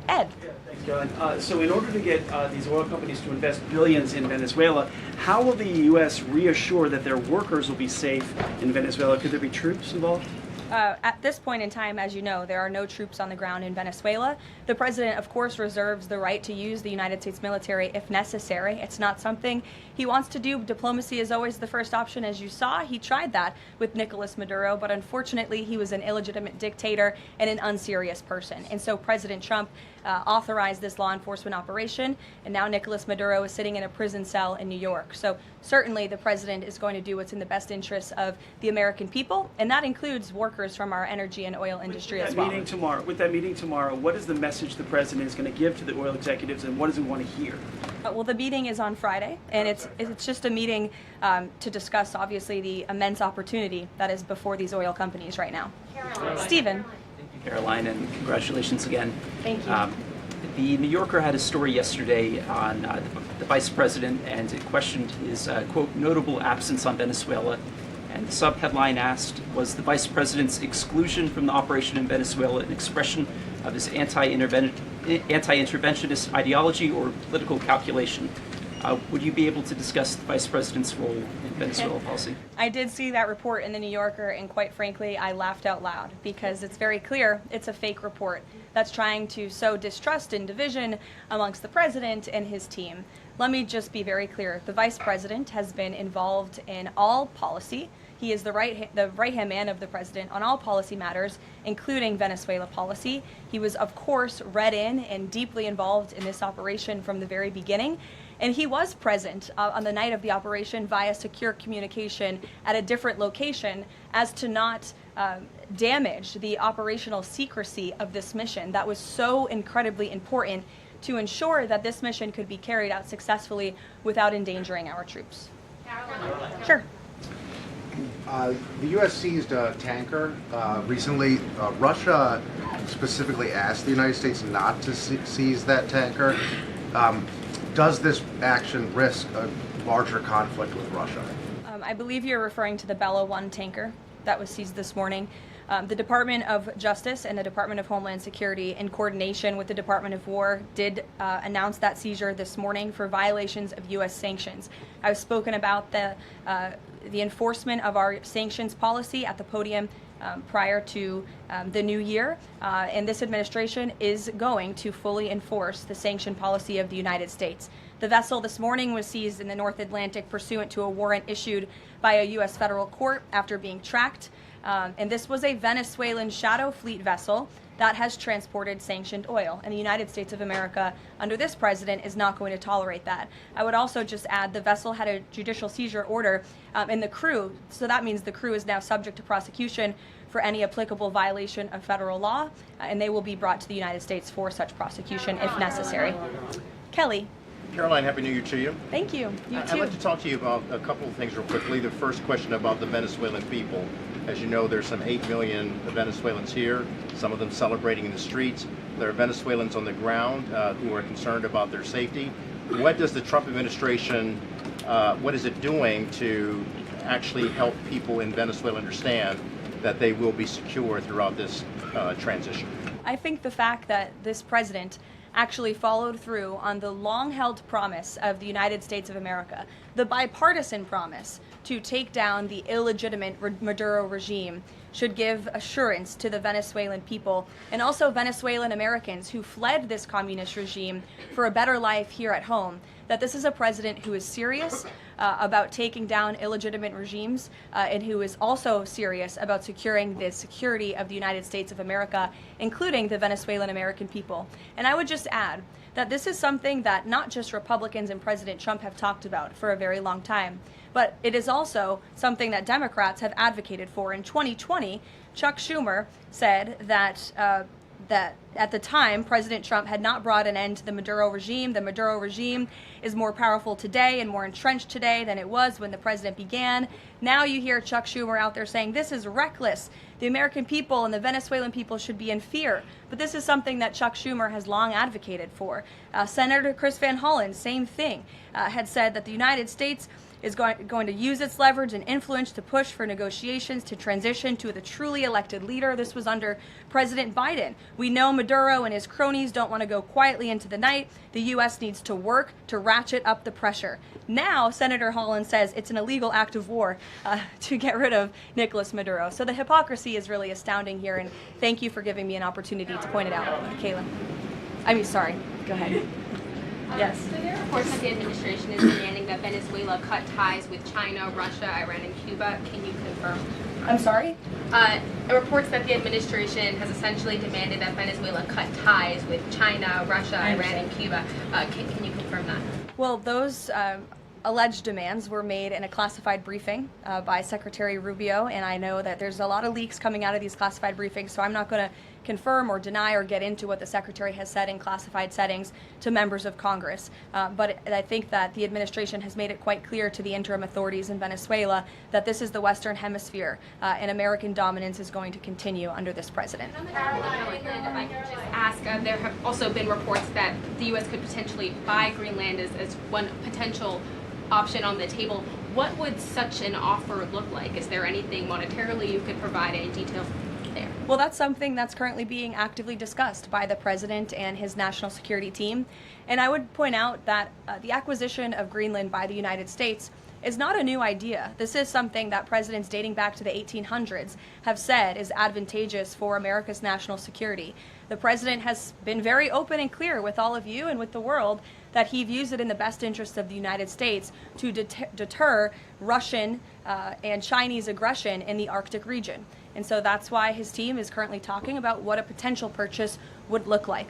Ed. Thanks, Caroline. So in order to get these oil companies to invest billions in Venezuela, how will the U.S. reassure that their workers will be safe in Venezuela? Could there be troops involved? At this point in time, as you know, there are no troops on the ground in Venezuela. The president, of course, reserves the right to use the United States military if necessary. It's not something he wants to do. Diplomacy is always the first option. As you saw, he tried that with Nicolas Maduro, but unfortunately, he was an illegitimate dictator and an unserious person. And so President Trump authorized this law enforcement operation, and now Nicolas Maduro is sitting in a prison cell in New York. So certainly the president is going to do what's in the best interests of the American people, and that includes workers from our energy and oil industry as well. With that meeting tomorrow, what is the message the president is going to give to the oil executives, and what does he want to hear? Well, the meeting is on Friday, and it's just a meeting to discuss, obviously, the immense opportunity that is before these oil companies right now. Stephen. Caroline, and congratulations again. Thank you. The New Yorker had a story yesterday on the vice president, and it questioned his, quote, notable absence on Venezuela. And the sub-headline asked, was the vice president's exclusion from the operation in Venezuela an expression of his anti-interventionist ideology or political calculation? Would you be able to discuss the vice president's role in Venezuela policy? I did see that report in the New Yorker, and quite frankly, I laughed out loud because it's very clear it's a fake report that's trying to sow distrust and division amongst the president and his team. Let me just be very clear. The vice president has been involved in all policy. He is the right-hand man of the president on all policy matters, including Venezuela policy. He was, of course, read in and deeply involved in this operation from the very beginning. And he was present on the night of the operation via secure communication at a different location as to not damage the operational secrecy of this mission that was so incredibly important to ensure that this mission could be carried out successfully without endangering our troops. Sure. The U.S. seized a tanker recently. Russia specifically asked the United States not to seize that tanker. Does this action risk a larger conflict with Russia? I believe you're referring to the Bella 1 tanker that was seized this morning. The Department of Justice and the Department of Homeland Security, in coordination with the Department of War, did announce that seizure this morning for violations of U.S. sanctions. I've spoken about the enforcement of our sanctions policy at the podium prior to the new year, and this administration is going to fully enforce the sanction policy of the United States. The vessel this morning was seized in the North Atlantic pursuant to a warrant issued by a U.S. federal court after being tracked, and this was a Venezuelan shadow fleet vessel that has transported sanctioned oil, and the United States of America, under this president, is not going to tolerate that. I would also just add the vessel had a judicial seizure order, and the crew, so that means the crew is now subject to prosecution for any applicable violation of federal law, and they will be brought to the United States for such prosecution if necessary. Kelly. Caroline, Happy New Year to you. Thank you. You I'd too. like to talk to you about a couple of things real quickly. The first question about the Venezuelan people. As you know, there's some 8 million Venezuelans here, some of them celebrating in the streets. There are Venezuelans on the ground who are concerned about their safety. What does the Trump administration, what is it doing to actually help people in Venezuela understand that they will be secure throughout this transition? I think the fact that this president actually followed through on the long-held promise of the United States of America, the bipartisan promise to take down the illegitimate Maduro regime, should give assurance to the Venezuelan people and also Venezuelan Americans who fled this communist regime for a better life here at home, that this is a president who is serious about taking down illegitimate regimes and who is also serious about securing the security of the United States of America, including the Venezuelan American people. And I would just add that this is something that not just Republicans and President Trump have talked about for a very long time, but it is also something that Democrats have advocated for. In 2020, Chuck Schumer said that that at the time, President Trump had not brought an end to the Maduro regime. The Maduro regime is more powerful today and more entrenched today than it was when the president began. Now you hear Chuck Schumer out there saying this is reckless. The American people and the Venezuelan people should be in fear. But this is something that Chuck Schumer has long advocated for. Senator Chris Van Hollen, same thing, had said that the United States is going to use its leverage and influence to push for negotiations to transition to the truly elected leader. This was under President Biden. We know Maduro and his cronies don't want to go quietly into the night. The U.S. needs to work to ratchet up the pressure. Now, Senator Holland says it's an illegal act of war to get rid of Nicolas Maduro. So the hypocrisy is really astounding here, and thank you for giving me an opportunity to point it out, Kayla. Sorry, go ahead. Yes. So there are reports that the administration is demanding that Venezuela cut ties with China, Russia, Iran, and Cuba. Can you confirm? I'm sorry? Reports that the administration has essentially demanded that Venezuela cut ties with China, Russia, Iran, and Cuba. Can you confirm that? Well, those alleged demands were made in a classified briefing by Secretary Rubio, and I know that there's a lot of leaks coming out of these classified briefings, so I'm not going to confirm or deny or get into what the Secretary has said in classified settings to members of Congress. But I think that the administration has made it quite clear to the interim authorities in Venezuela that this is the Western Hemisphere, and American dominance is going to continue under this president. Caroline, if I could just ask, there have also been reports that the U.S. could potentially buy Greenland as one potential option on the table. What would such an offer look like? Is there anything monetarily you could provide, any details there? Well, that's something that's currently being actively discussed by the president and his national security team. And I would point out that the acquisition of Greenland by the United States is not a new idea. This is something that presidents dating back to the 1800s have said is advantageous for America's national security. The president has been very open and clear with all of you and with the world that he views it in the best interest of the United States to deter Russian and Chinese aggression in the Arctic region. And so that's why his team is currently talking about what a potential purchase would look like.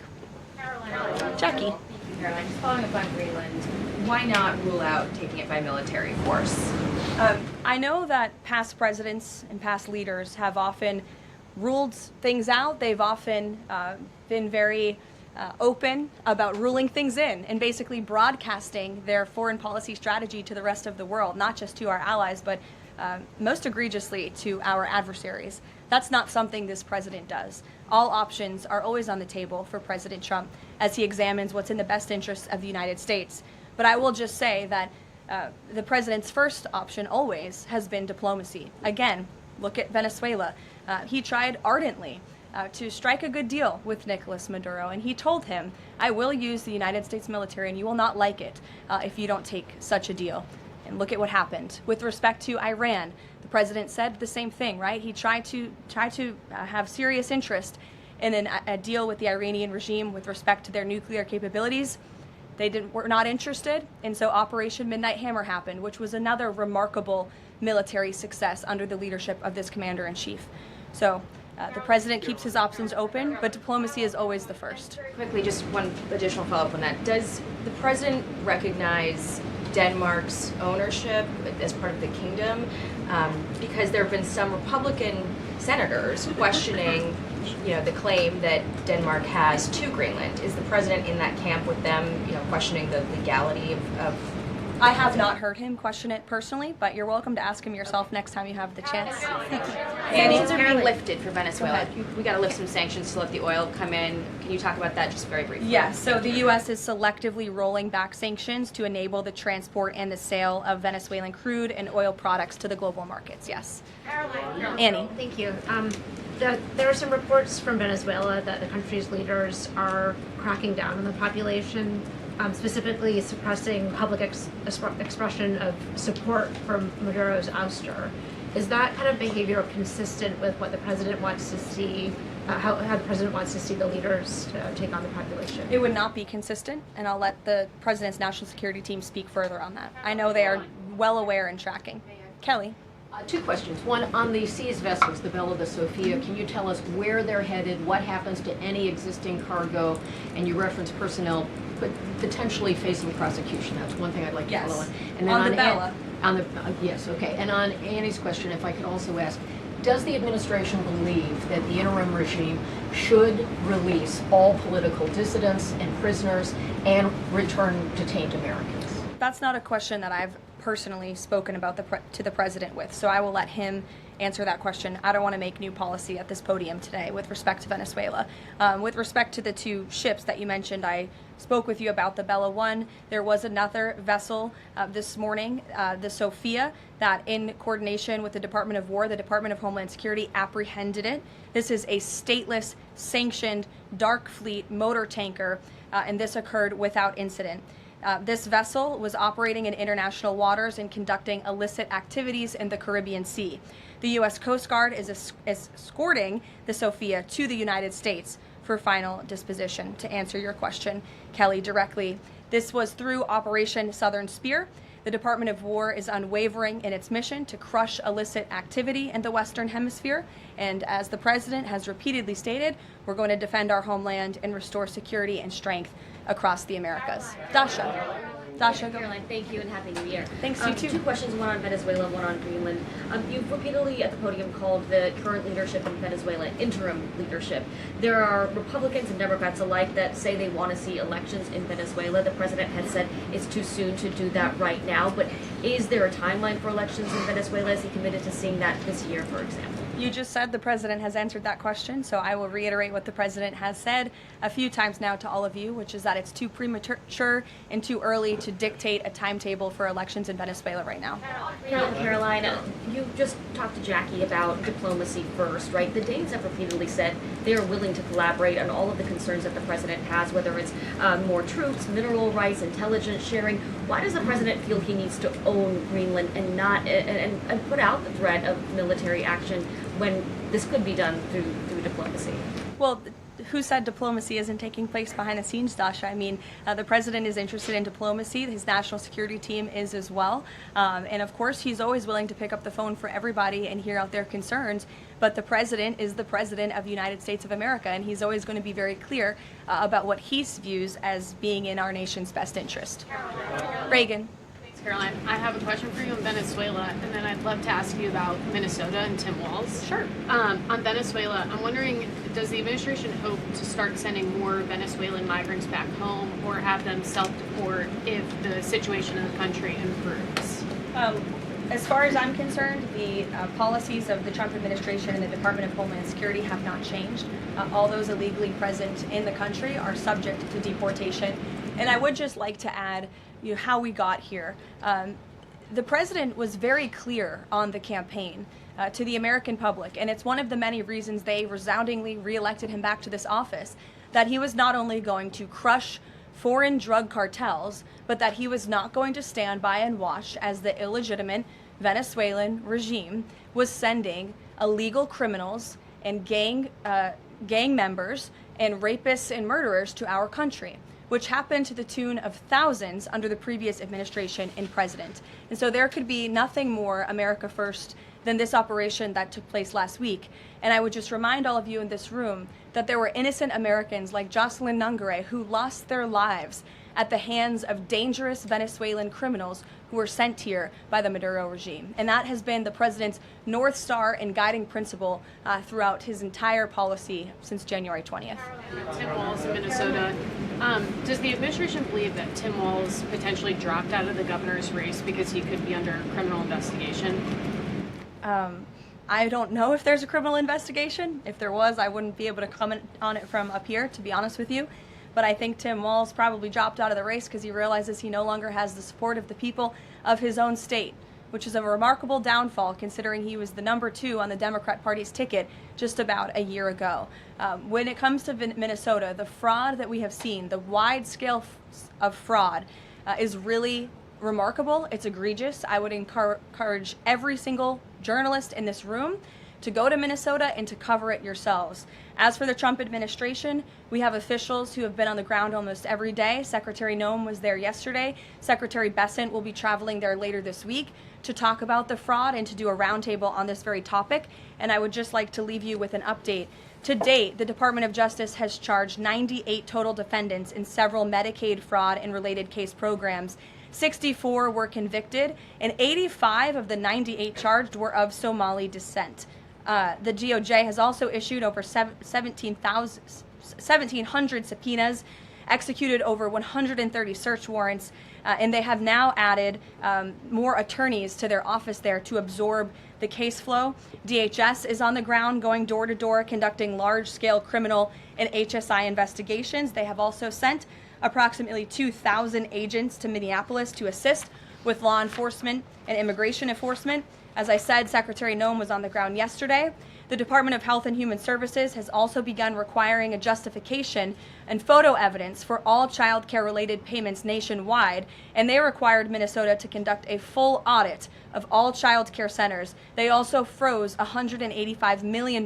Caroline. Jackie. Thank you, Caroline. Just following up on Greenland, why not rule out taking it by military force? I know that past presidents and past leaders have often ruled things out. They've often been very open about ruling things in and basically broadcasting their foreign policy strategy to the rest of the world, not just to our allies, but most egregiously to our adversaries. That's not something this president does. All options are always on the table for President Trump as he examines what's in the best interests of the United States. But I will just say that the president's first option always has been diplomacy. Again, look at Venezuela. He tried ardently to strike a good deal with Nicolas Maduro, and he told him, I will use the United States military and you will not like it if you don't take such a deal. And look at what happened. With respect to Iran, the president said the same thing, right? He tried to have serious interest in a deal with the Iranian regime with respect to their nuclear capabilities. They were not interested, and so Operation Midnight Hammer happened, which was another remarkable military success under the leadership of this commander-in-chief. So the president keeps his options open, but diplomacy is always the first. Quickly, just one additional follow-up on that. Does the president recognize Denmark's ownership as part of the kingdom? Because there have been some Republican senators questioning the claim that Denmark has to Greenland. Is the president in that camp with them, questioning the legality of I have not heard him question it personally, but you're welcome to ask him yourself next time you have the chance. Sanctions are being lifted for Venezuela. We got to lift some sanctions to let the oil come in. Can you talk about that just very briefly? Yes, so the U.S. is selectively rolling back sanctions to enable the transport and the sale of Venezuelan crude and oil products to the global markets, yes. Karoline. Annie. Thank you. There are some reports from Venezuela that the country's leaders are cracking down on the population, specifically suppressing public expression of support for Maduro's ouster. Is that kind of behavior consistent with what the president wants to see, how the president wants to see the leaders take on the population? It would not be consistent, and I'll let the president's national security team speak further on that. I know they are well aware and tracking. Kelly. Two questions. One, on the seized vessels, the Bella, the Sophia, can you tell us where they're headed, what happens to any existing cargo, and you reference personnel potentially facing prosecution? That's one thing I'd like to follow on. And then on the Bella. Yes, okay. And on Annie's question, if I could also ask, does the administration believe that the interim regime should release all political dissidents and prisoners and return detained Americans? That's not a question that I've personally spoken about to the president with, so I will let him answer that question. I don't want to make new policy at this podium today with respect to Venezuela. With respect to the two ships that you mentioned, I spoke with you about the Bella 1. There was another vessel this morning, the Sophia, that in coordination with the Department of War, the Department of Homeland Security apprehended it. This is a stateless, sanctioned, dark fleet motor tanker, and this occurred without incident. This vessel was operating in international waters and conducting illicit activities in the Caribbean Sea. The U.S. Coast Guard is escorting the Sophia to the United States for final disposition. To answer your question, Kelly, directly, this was through Operation Southern Spear. The Department of War is unwavering in its mission to crush illicit activity in the Western Hemisphere. And as the President has repeatedly stated, we're going to defend our homeland and restore security and strength across the Americas. Dasha, go. Caroline, thank you and Happy New Year. Thanks, you too. Two questions, one on Venezuela, one on Greenland. You've repeatedly at the podium called the current leadership in Venezuela interim leadership. There are Republicans and Democrats alike that say they want to see elections in Venezuela. The president has said it's too soon to do that right now, but is there a timeline for elections in Venezuela? Is he committed to seeing that this year, for example? You just said the president has answered that question, so I will reiterate what the president has said a few times now to all of you, which is that it's too premature and too early to dictate a timetable for elections in Venezuela right now. Caroline, you just talked to Jackie about diplomacy first, right? The Danes have repeatedly said they are willing to collaborate on all of the concerns that the president has, whether it's more troops, mineral rights, intelligence sharing. Why does the president feel he needs to own Greenland and not and put out the threat of military action when this could be done through diplomacy? Well, who said diplomacy isn't taking place behind the scenes, Dasha? I mean, the president is interested in diplomacy. His national security team is as well. And of course, he's always willing to pick up the phone for everybody and hear out their concerns. But the president is the president of the United States of America, and he's always going to be very clear about what he views as being in our nation's best interest. Reagan. Caroline, I have a question for you on Venezuela, and then I'd love to ask you about Minnesota and Tim Walz. Sure. On Venezuela, I'm wondering, does the administration hope to start sending more Venezuelan migrants back home or have them self-deport if the situation in the country improves? As far as I'm concerned, the policies of the Trump administration and the Department of Homeland Security have not changed. All those illegally present in the country are subject to deportation. And I would just like to add, how we got here. The president was very clear on the campaign to the American public, and it's one of the many reasons they resoundingly reelected him back to this office, that he was not only going to crush foreign drug cartels, but that he was not going to stand by and watch as the illegitimate Venezuelan regime was sending illegal criminals and gang members and rapists and murderers to our country, which happened to the tune of thousands under the previous administration and president. And so there could be nothing more America first than this operation that took place last week. And I would just remind all of you in this room that there were innocent Americans like Jocelyn Nungare who lost their lives at the hands of dangerous Venezuelan criminals who were sent here by the Maduro regime. And that has been the president's North Star and guiding principle throughout his entire policy since January 20th. Tim Walz in Minnesota. Does the administration believe that Tim Walz potentially dropped out of the governor's race because he could be under criminal investigation? I don't know if there's a criminal investigation. If there was, I wouldn't be able to comment on it from up here, to be honest with you. But I think Tim Walz probably dropped out of the race because he realizes he no longer has the support of the people of his own state, which is a remarkable downfall considering he was the number 2 on the Democrat Party's ticket just about a year ago. When it comes to Minnesota, the fraud that we have seen, the wide scale of fraud, is really remarkable. It's egregious. I would encourage every single journalist in this room to go to Minnesota and to cover it yourselves. As for the Trump administration, we have officials who have been on the ground almost every day. Secretary Noem was there yesterday. Secretary Bessent will be traveling there later this week to talk about the fraud and to do a roundtable on this very topic. And I would just like to leave you with an update. To date, the Department of Justice has charged 98 total defendants in several Medicaid fraud and related case programs. 64 were convicted, and 85 of the 98 charged were of Somali descent. The DOJ has also issued over 1,700 subpoenas, executed over 130 search warrants, and they have now added more attorneys to their office there to absorb the case flow. DHS is on the ground going door to door conducting large-scale criminal and HSI investigations. They have also sent approximately 2,000 agents to Minneapolis to assist with law enforcement and immigration enforcement. As I said, Secretary Noem was on the ground yesterday. The Department of Health and Human Services has also begun requiring a justification and photo evidence for all child care related payments nationwide, and they required Minnesota to conduct a full audit of all child care centers. They also froze $185 million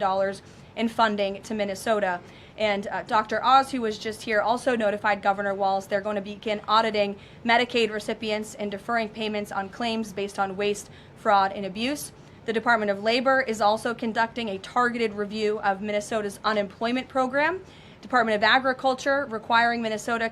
in funding to Minnesota. And Dr. Oz, who was just here, also notified Governor Walz they're going to begin auditing Medicaid recipients and deferring payments on claims based on waste, fraud, and abuse. The Department of Labor is also conducting a targeted review of Minnesota's unemployment program. Department of Agriculture requiring Minnesota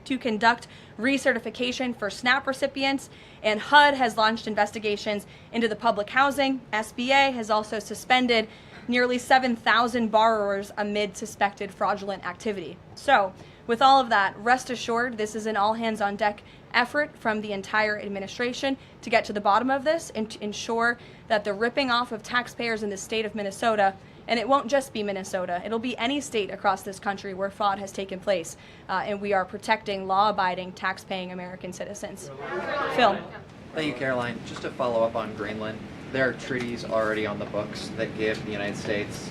to conduct recertification for SNAP recipients, and HUD has launched investigations into the public housing. SBA has also suspended nearly 7,000 borrowers amid suspected fraudulent activity. So, with all of that, rest assured this is an all-hands-on-deck effort from the entire administration to get to the bottom of this and to ensure that the ripping off of taxpayers in the state of Minnesota, and it won't just be Minnesota, it'll be any state across this country where fraud has taken place, and we are protecting law-abiding, tax-paying American citizens. Phil. Thank you, Caroline. Just to follow up on Greenland, there are treaties already on the books that give the United States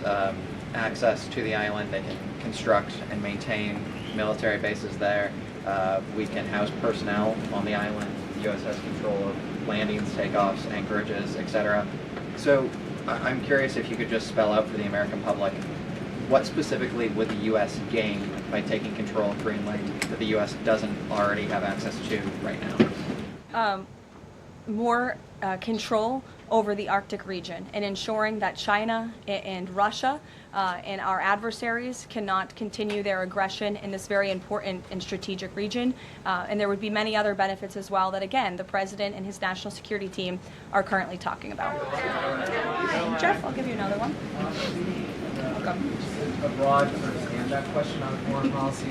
access to the island. They can construct and maintain military bases there. We can house personnel on the island. The U.S. has control of landings, takeoffs, anchorages, etc. So I'm curious if you could just spell out for the American public what specifically would the U.S. gain by taking control of Greenland that the U.S. doesn't already have access to right now? More control over the Arctic region and ensuring that China and Russia and our adversaries cannot continue their aggression in this very important and strategic region. And there would be many other benefits as well that, again, the president and his national security team are currently talking about. Jeff, I'll give you another one. A broad sort of stand-up question on foreign policy.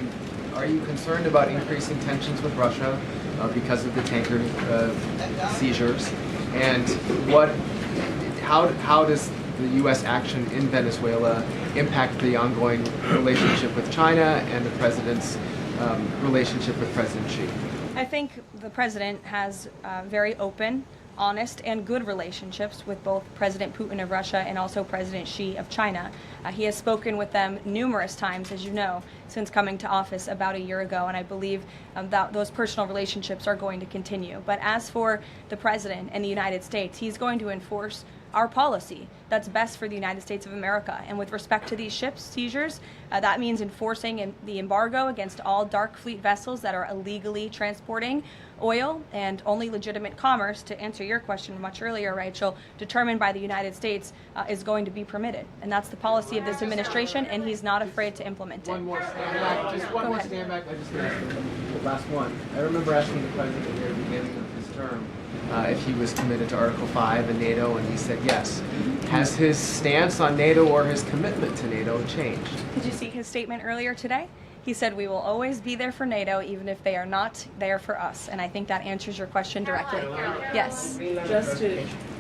Are you concerned about increasing tensions with Russia because of the tanker seizures? And how does the U.S. action in Venezuela impact the ongoing relationship with China and the president's relationship with President Xi? I think the president has very open, honest, and good relationships with both President Putin of Russia and also President Xi of China. He has spoken with them numerous times, as you know, since coming to office about a year ago, and I believe that those personal relationships are going to continue. But as for the president and the United States, he's going to enforce our policy that's best for the United States of America. And with respect to these ships seizures, that means enforcing the embargo against all dark fleet vessels that are illegally transporting oil, and only legitimate commerce, to answer your question much earlier, Rachel, determined by the United States, is going to be permitted. And that's the policy of this administration, and he's not afraid to implement it. One more stand back. Just one more stand back. I just the last one. I remember asking the president here at the beginning of his term if he was committed to Article 5 and NATO, and he said yes. Has his stance on NATO or his commitment to NATO changed? Did you see his statement earlier today? He said we will always be there for NATO, even if they are not there for us. And I think that answers your question directly. Yes.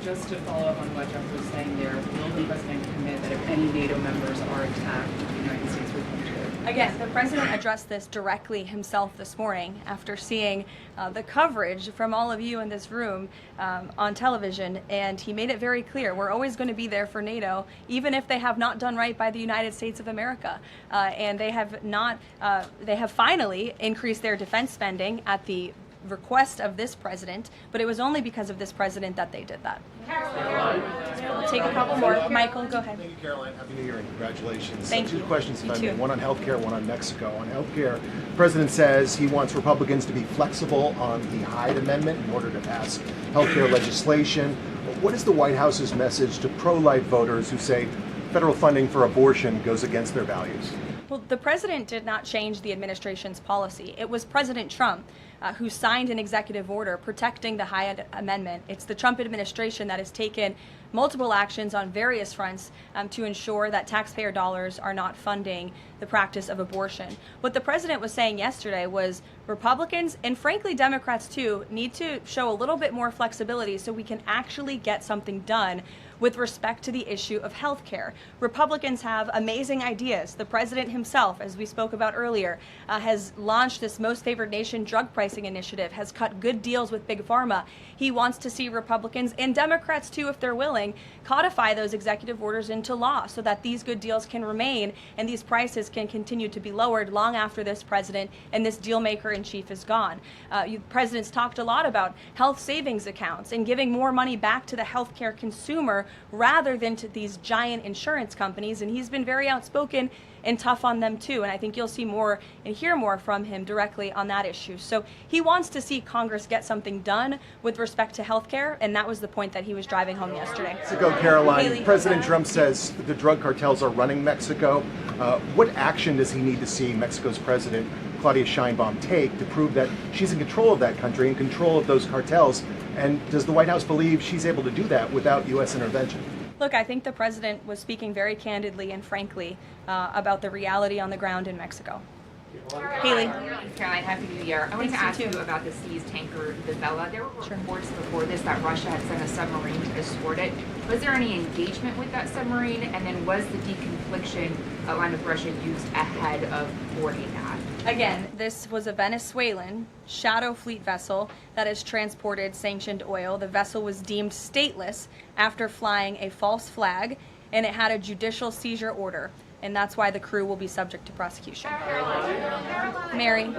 Just to follow up on what Jeff was saying there, will the president commit that if any NATO members are attacked, the United States would come to it? Again, the president addressed this directly himself this morning after seeing the coverage from all of you in this room on television, and he made it very clear we're always going to be there for NATO, even if they have not done right by the United States of America. And they have not, they have finally increased their defense spending at the request of this president, but it was only because of this president that they did that. We'll take a couple more. Michael, go ahead. Thank you, Caroline. Happy New Year and congratulations. Thank Two you. questions, if You I may. too. One on healthcare, one on Mexico. On healthcare, the president says he wants Republicans to be flexible on the Hyde Amendment in order to pass healthcare legislation. What is the White House's message to pro-life voters who say federal funding for abortion goes against their values? Well, the president did not change the administration's policy. It was President Trump who signed an executive order protecting the Hyde Amendment. It's the Trump administration that has taken multiple actions on various fronts to ensure that taxpayer dollars are not funding the practice of abortion. What the president was saying yesterday was Republicans, and frankly Democrats too, need to show a little bit more flexibility so we can actually get something done with respect to the issue of health care. Republicans have amazing ideas. The president himself, as we spoke about earlier, has launched this Most Favored Nation drug pricing initiative, has cut good deals with Big Pharma. He wants to see Republicans and Democrats too, if they're willing, codify those executive orders into law so that these good deals can remain and these prices can continue to be lowered long after this president and this deal maker in chief is gone. Presidents talked a lot about health savings accounts and giving more money back to the healthcare consumer rather than to these giant insurance companies, and he's been very outspoken and tough on them too, and I think you'll see more and hear more from him directly on that issue. So he wants to see Congress get something done with respect to health care, and that was the point that he was driving home yesterday. To go, Caroline, Haley. President Trump says the drug cartels are running Mexico. What action does he need to see Mexico's president, Claudia Sheinbaum, take to prove that she's in control of that country, in control of those cartels? And does the White House believe she's able to do that without U.S. intervention? Look, I think the president was speaking very candidly and frankly about the reality on the ground in Mexico. Haley. Caroline, Happy New Year. I wanted to ask you about the seized tanker, the Vela. There were reports before this that Russia had sent a submarine to escort it. Was there any engagement with that submarine? And then was the deconfliction line with Russia used ahead of boarding that? Again, this was a Venezuelan shadow fleet vessel that has transported sanctioned oil. The vessel was deemed stateless after flying a false flag, and it had a judicial seizure order, and that's why the crew will be subject to prosecution. Mary. On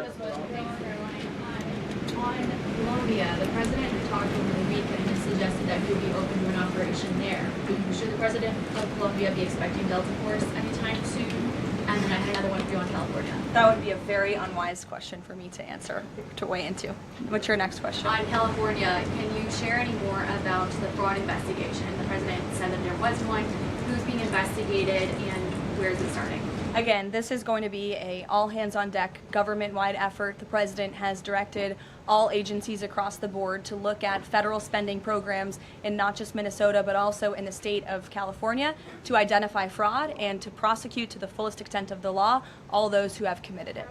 Colombia, the president had talked over the weekend and suggested that he would be open to an operation there. Should the president of Colombia be expecting Delta Force anytime soon? And then I had another one for you on California. That would be a very unwise question for me to answer, to weigh into. What's your next question? On California, can you share any more about the fraud investigation? The president said that there was one. Who's being investigated and where is it starting? Again, this is going to be a all-hands-on-deck government-wide effort. The president has directed all agencies across the board to look at federal spending programs in not just Minnesota, but also in the state of California to identify fraud and to prosecute to the fullest extent of the law all those who have committed it.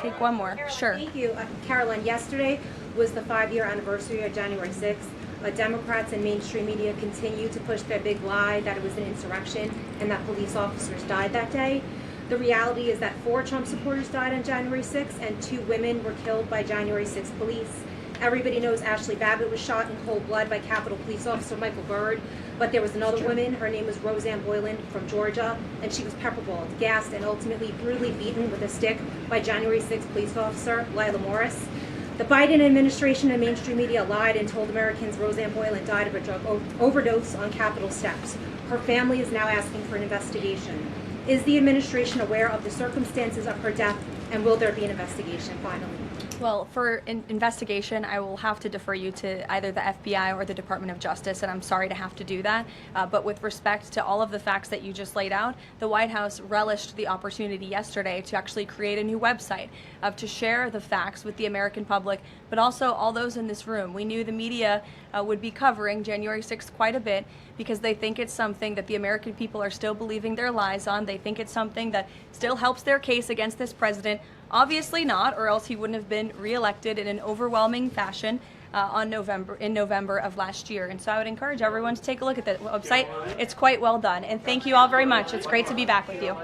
Take one more. Sure. Thank you. Caroline, yesterday was the 5-year anniversary of January 6th. Democrats and mainstream media continue to push their big lie that it was an insurrection and that police officers died that day. The reality is that 4 Trump supporters died on January 6th and 2 women were killed by January 6th police. Everybody knows Ashley Babbitt was shot in cold blood by Capitol Police Officer Michael Byrd, but there was another woman, her name was Roseanne Boylan from Georgia, and she was pepperballed, gassed, and ultimately brutally beaten with a stick by January 6th police officer Lila Morris. The Biden administration and mainstream media lied and told Americans Roseanne Boylan died of a drug overdose on Capitol steps. Her family is now asking for an investigation. Is the administration aware of the circumstances of her death, and will there be an investigation finally? Well, for investigation, I will have to defer you to either the FBI or the Department of Justice, and I'm sorry to have to do that. But with respect to all of the facts that you just laid out, the White House relished the opportunity yesterday to actually create a new website to share the facts with the American public, but also all those in this room. We knew the media would be covering January 6th quite a bit because they think it's something that the American people are still believing their lies on. They think it's something that still helps their case against this president. Obviously not, or else he wouldn't have been reelected in an overwhelming fashion in November of last year. And so I would encourage everyone to take a look at the website. It's quite well done. And thank you all very much. It's great to be back with you.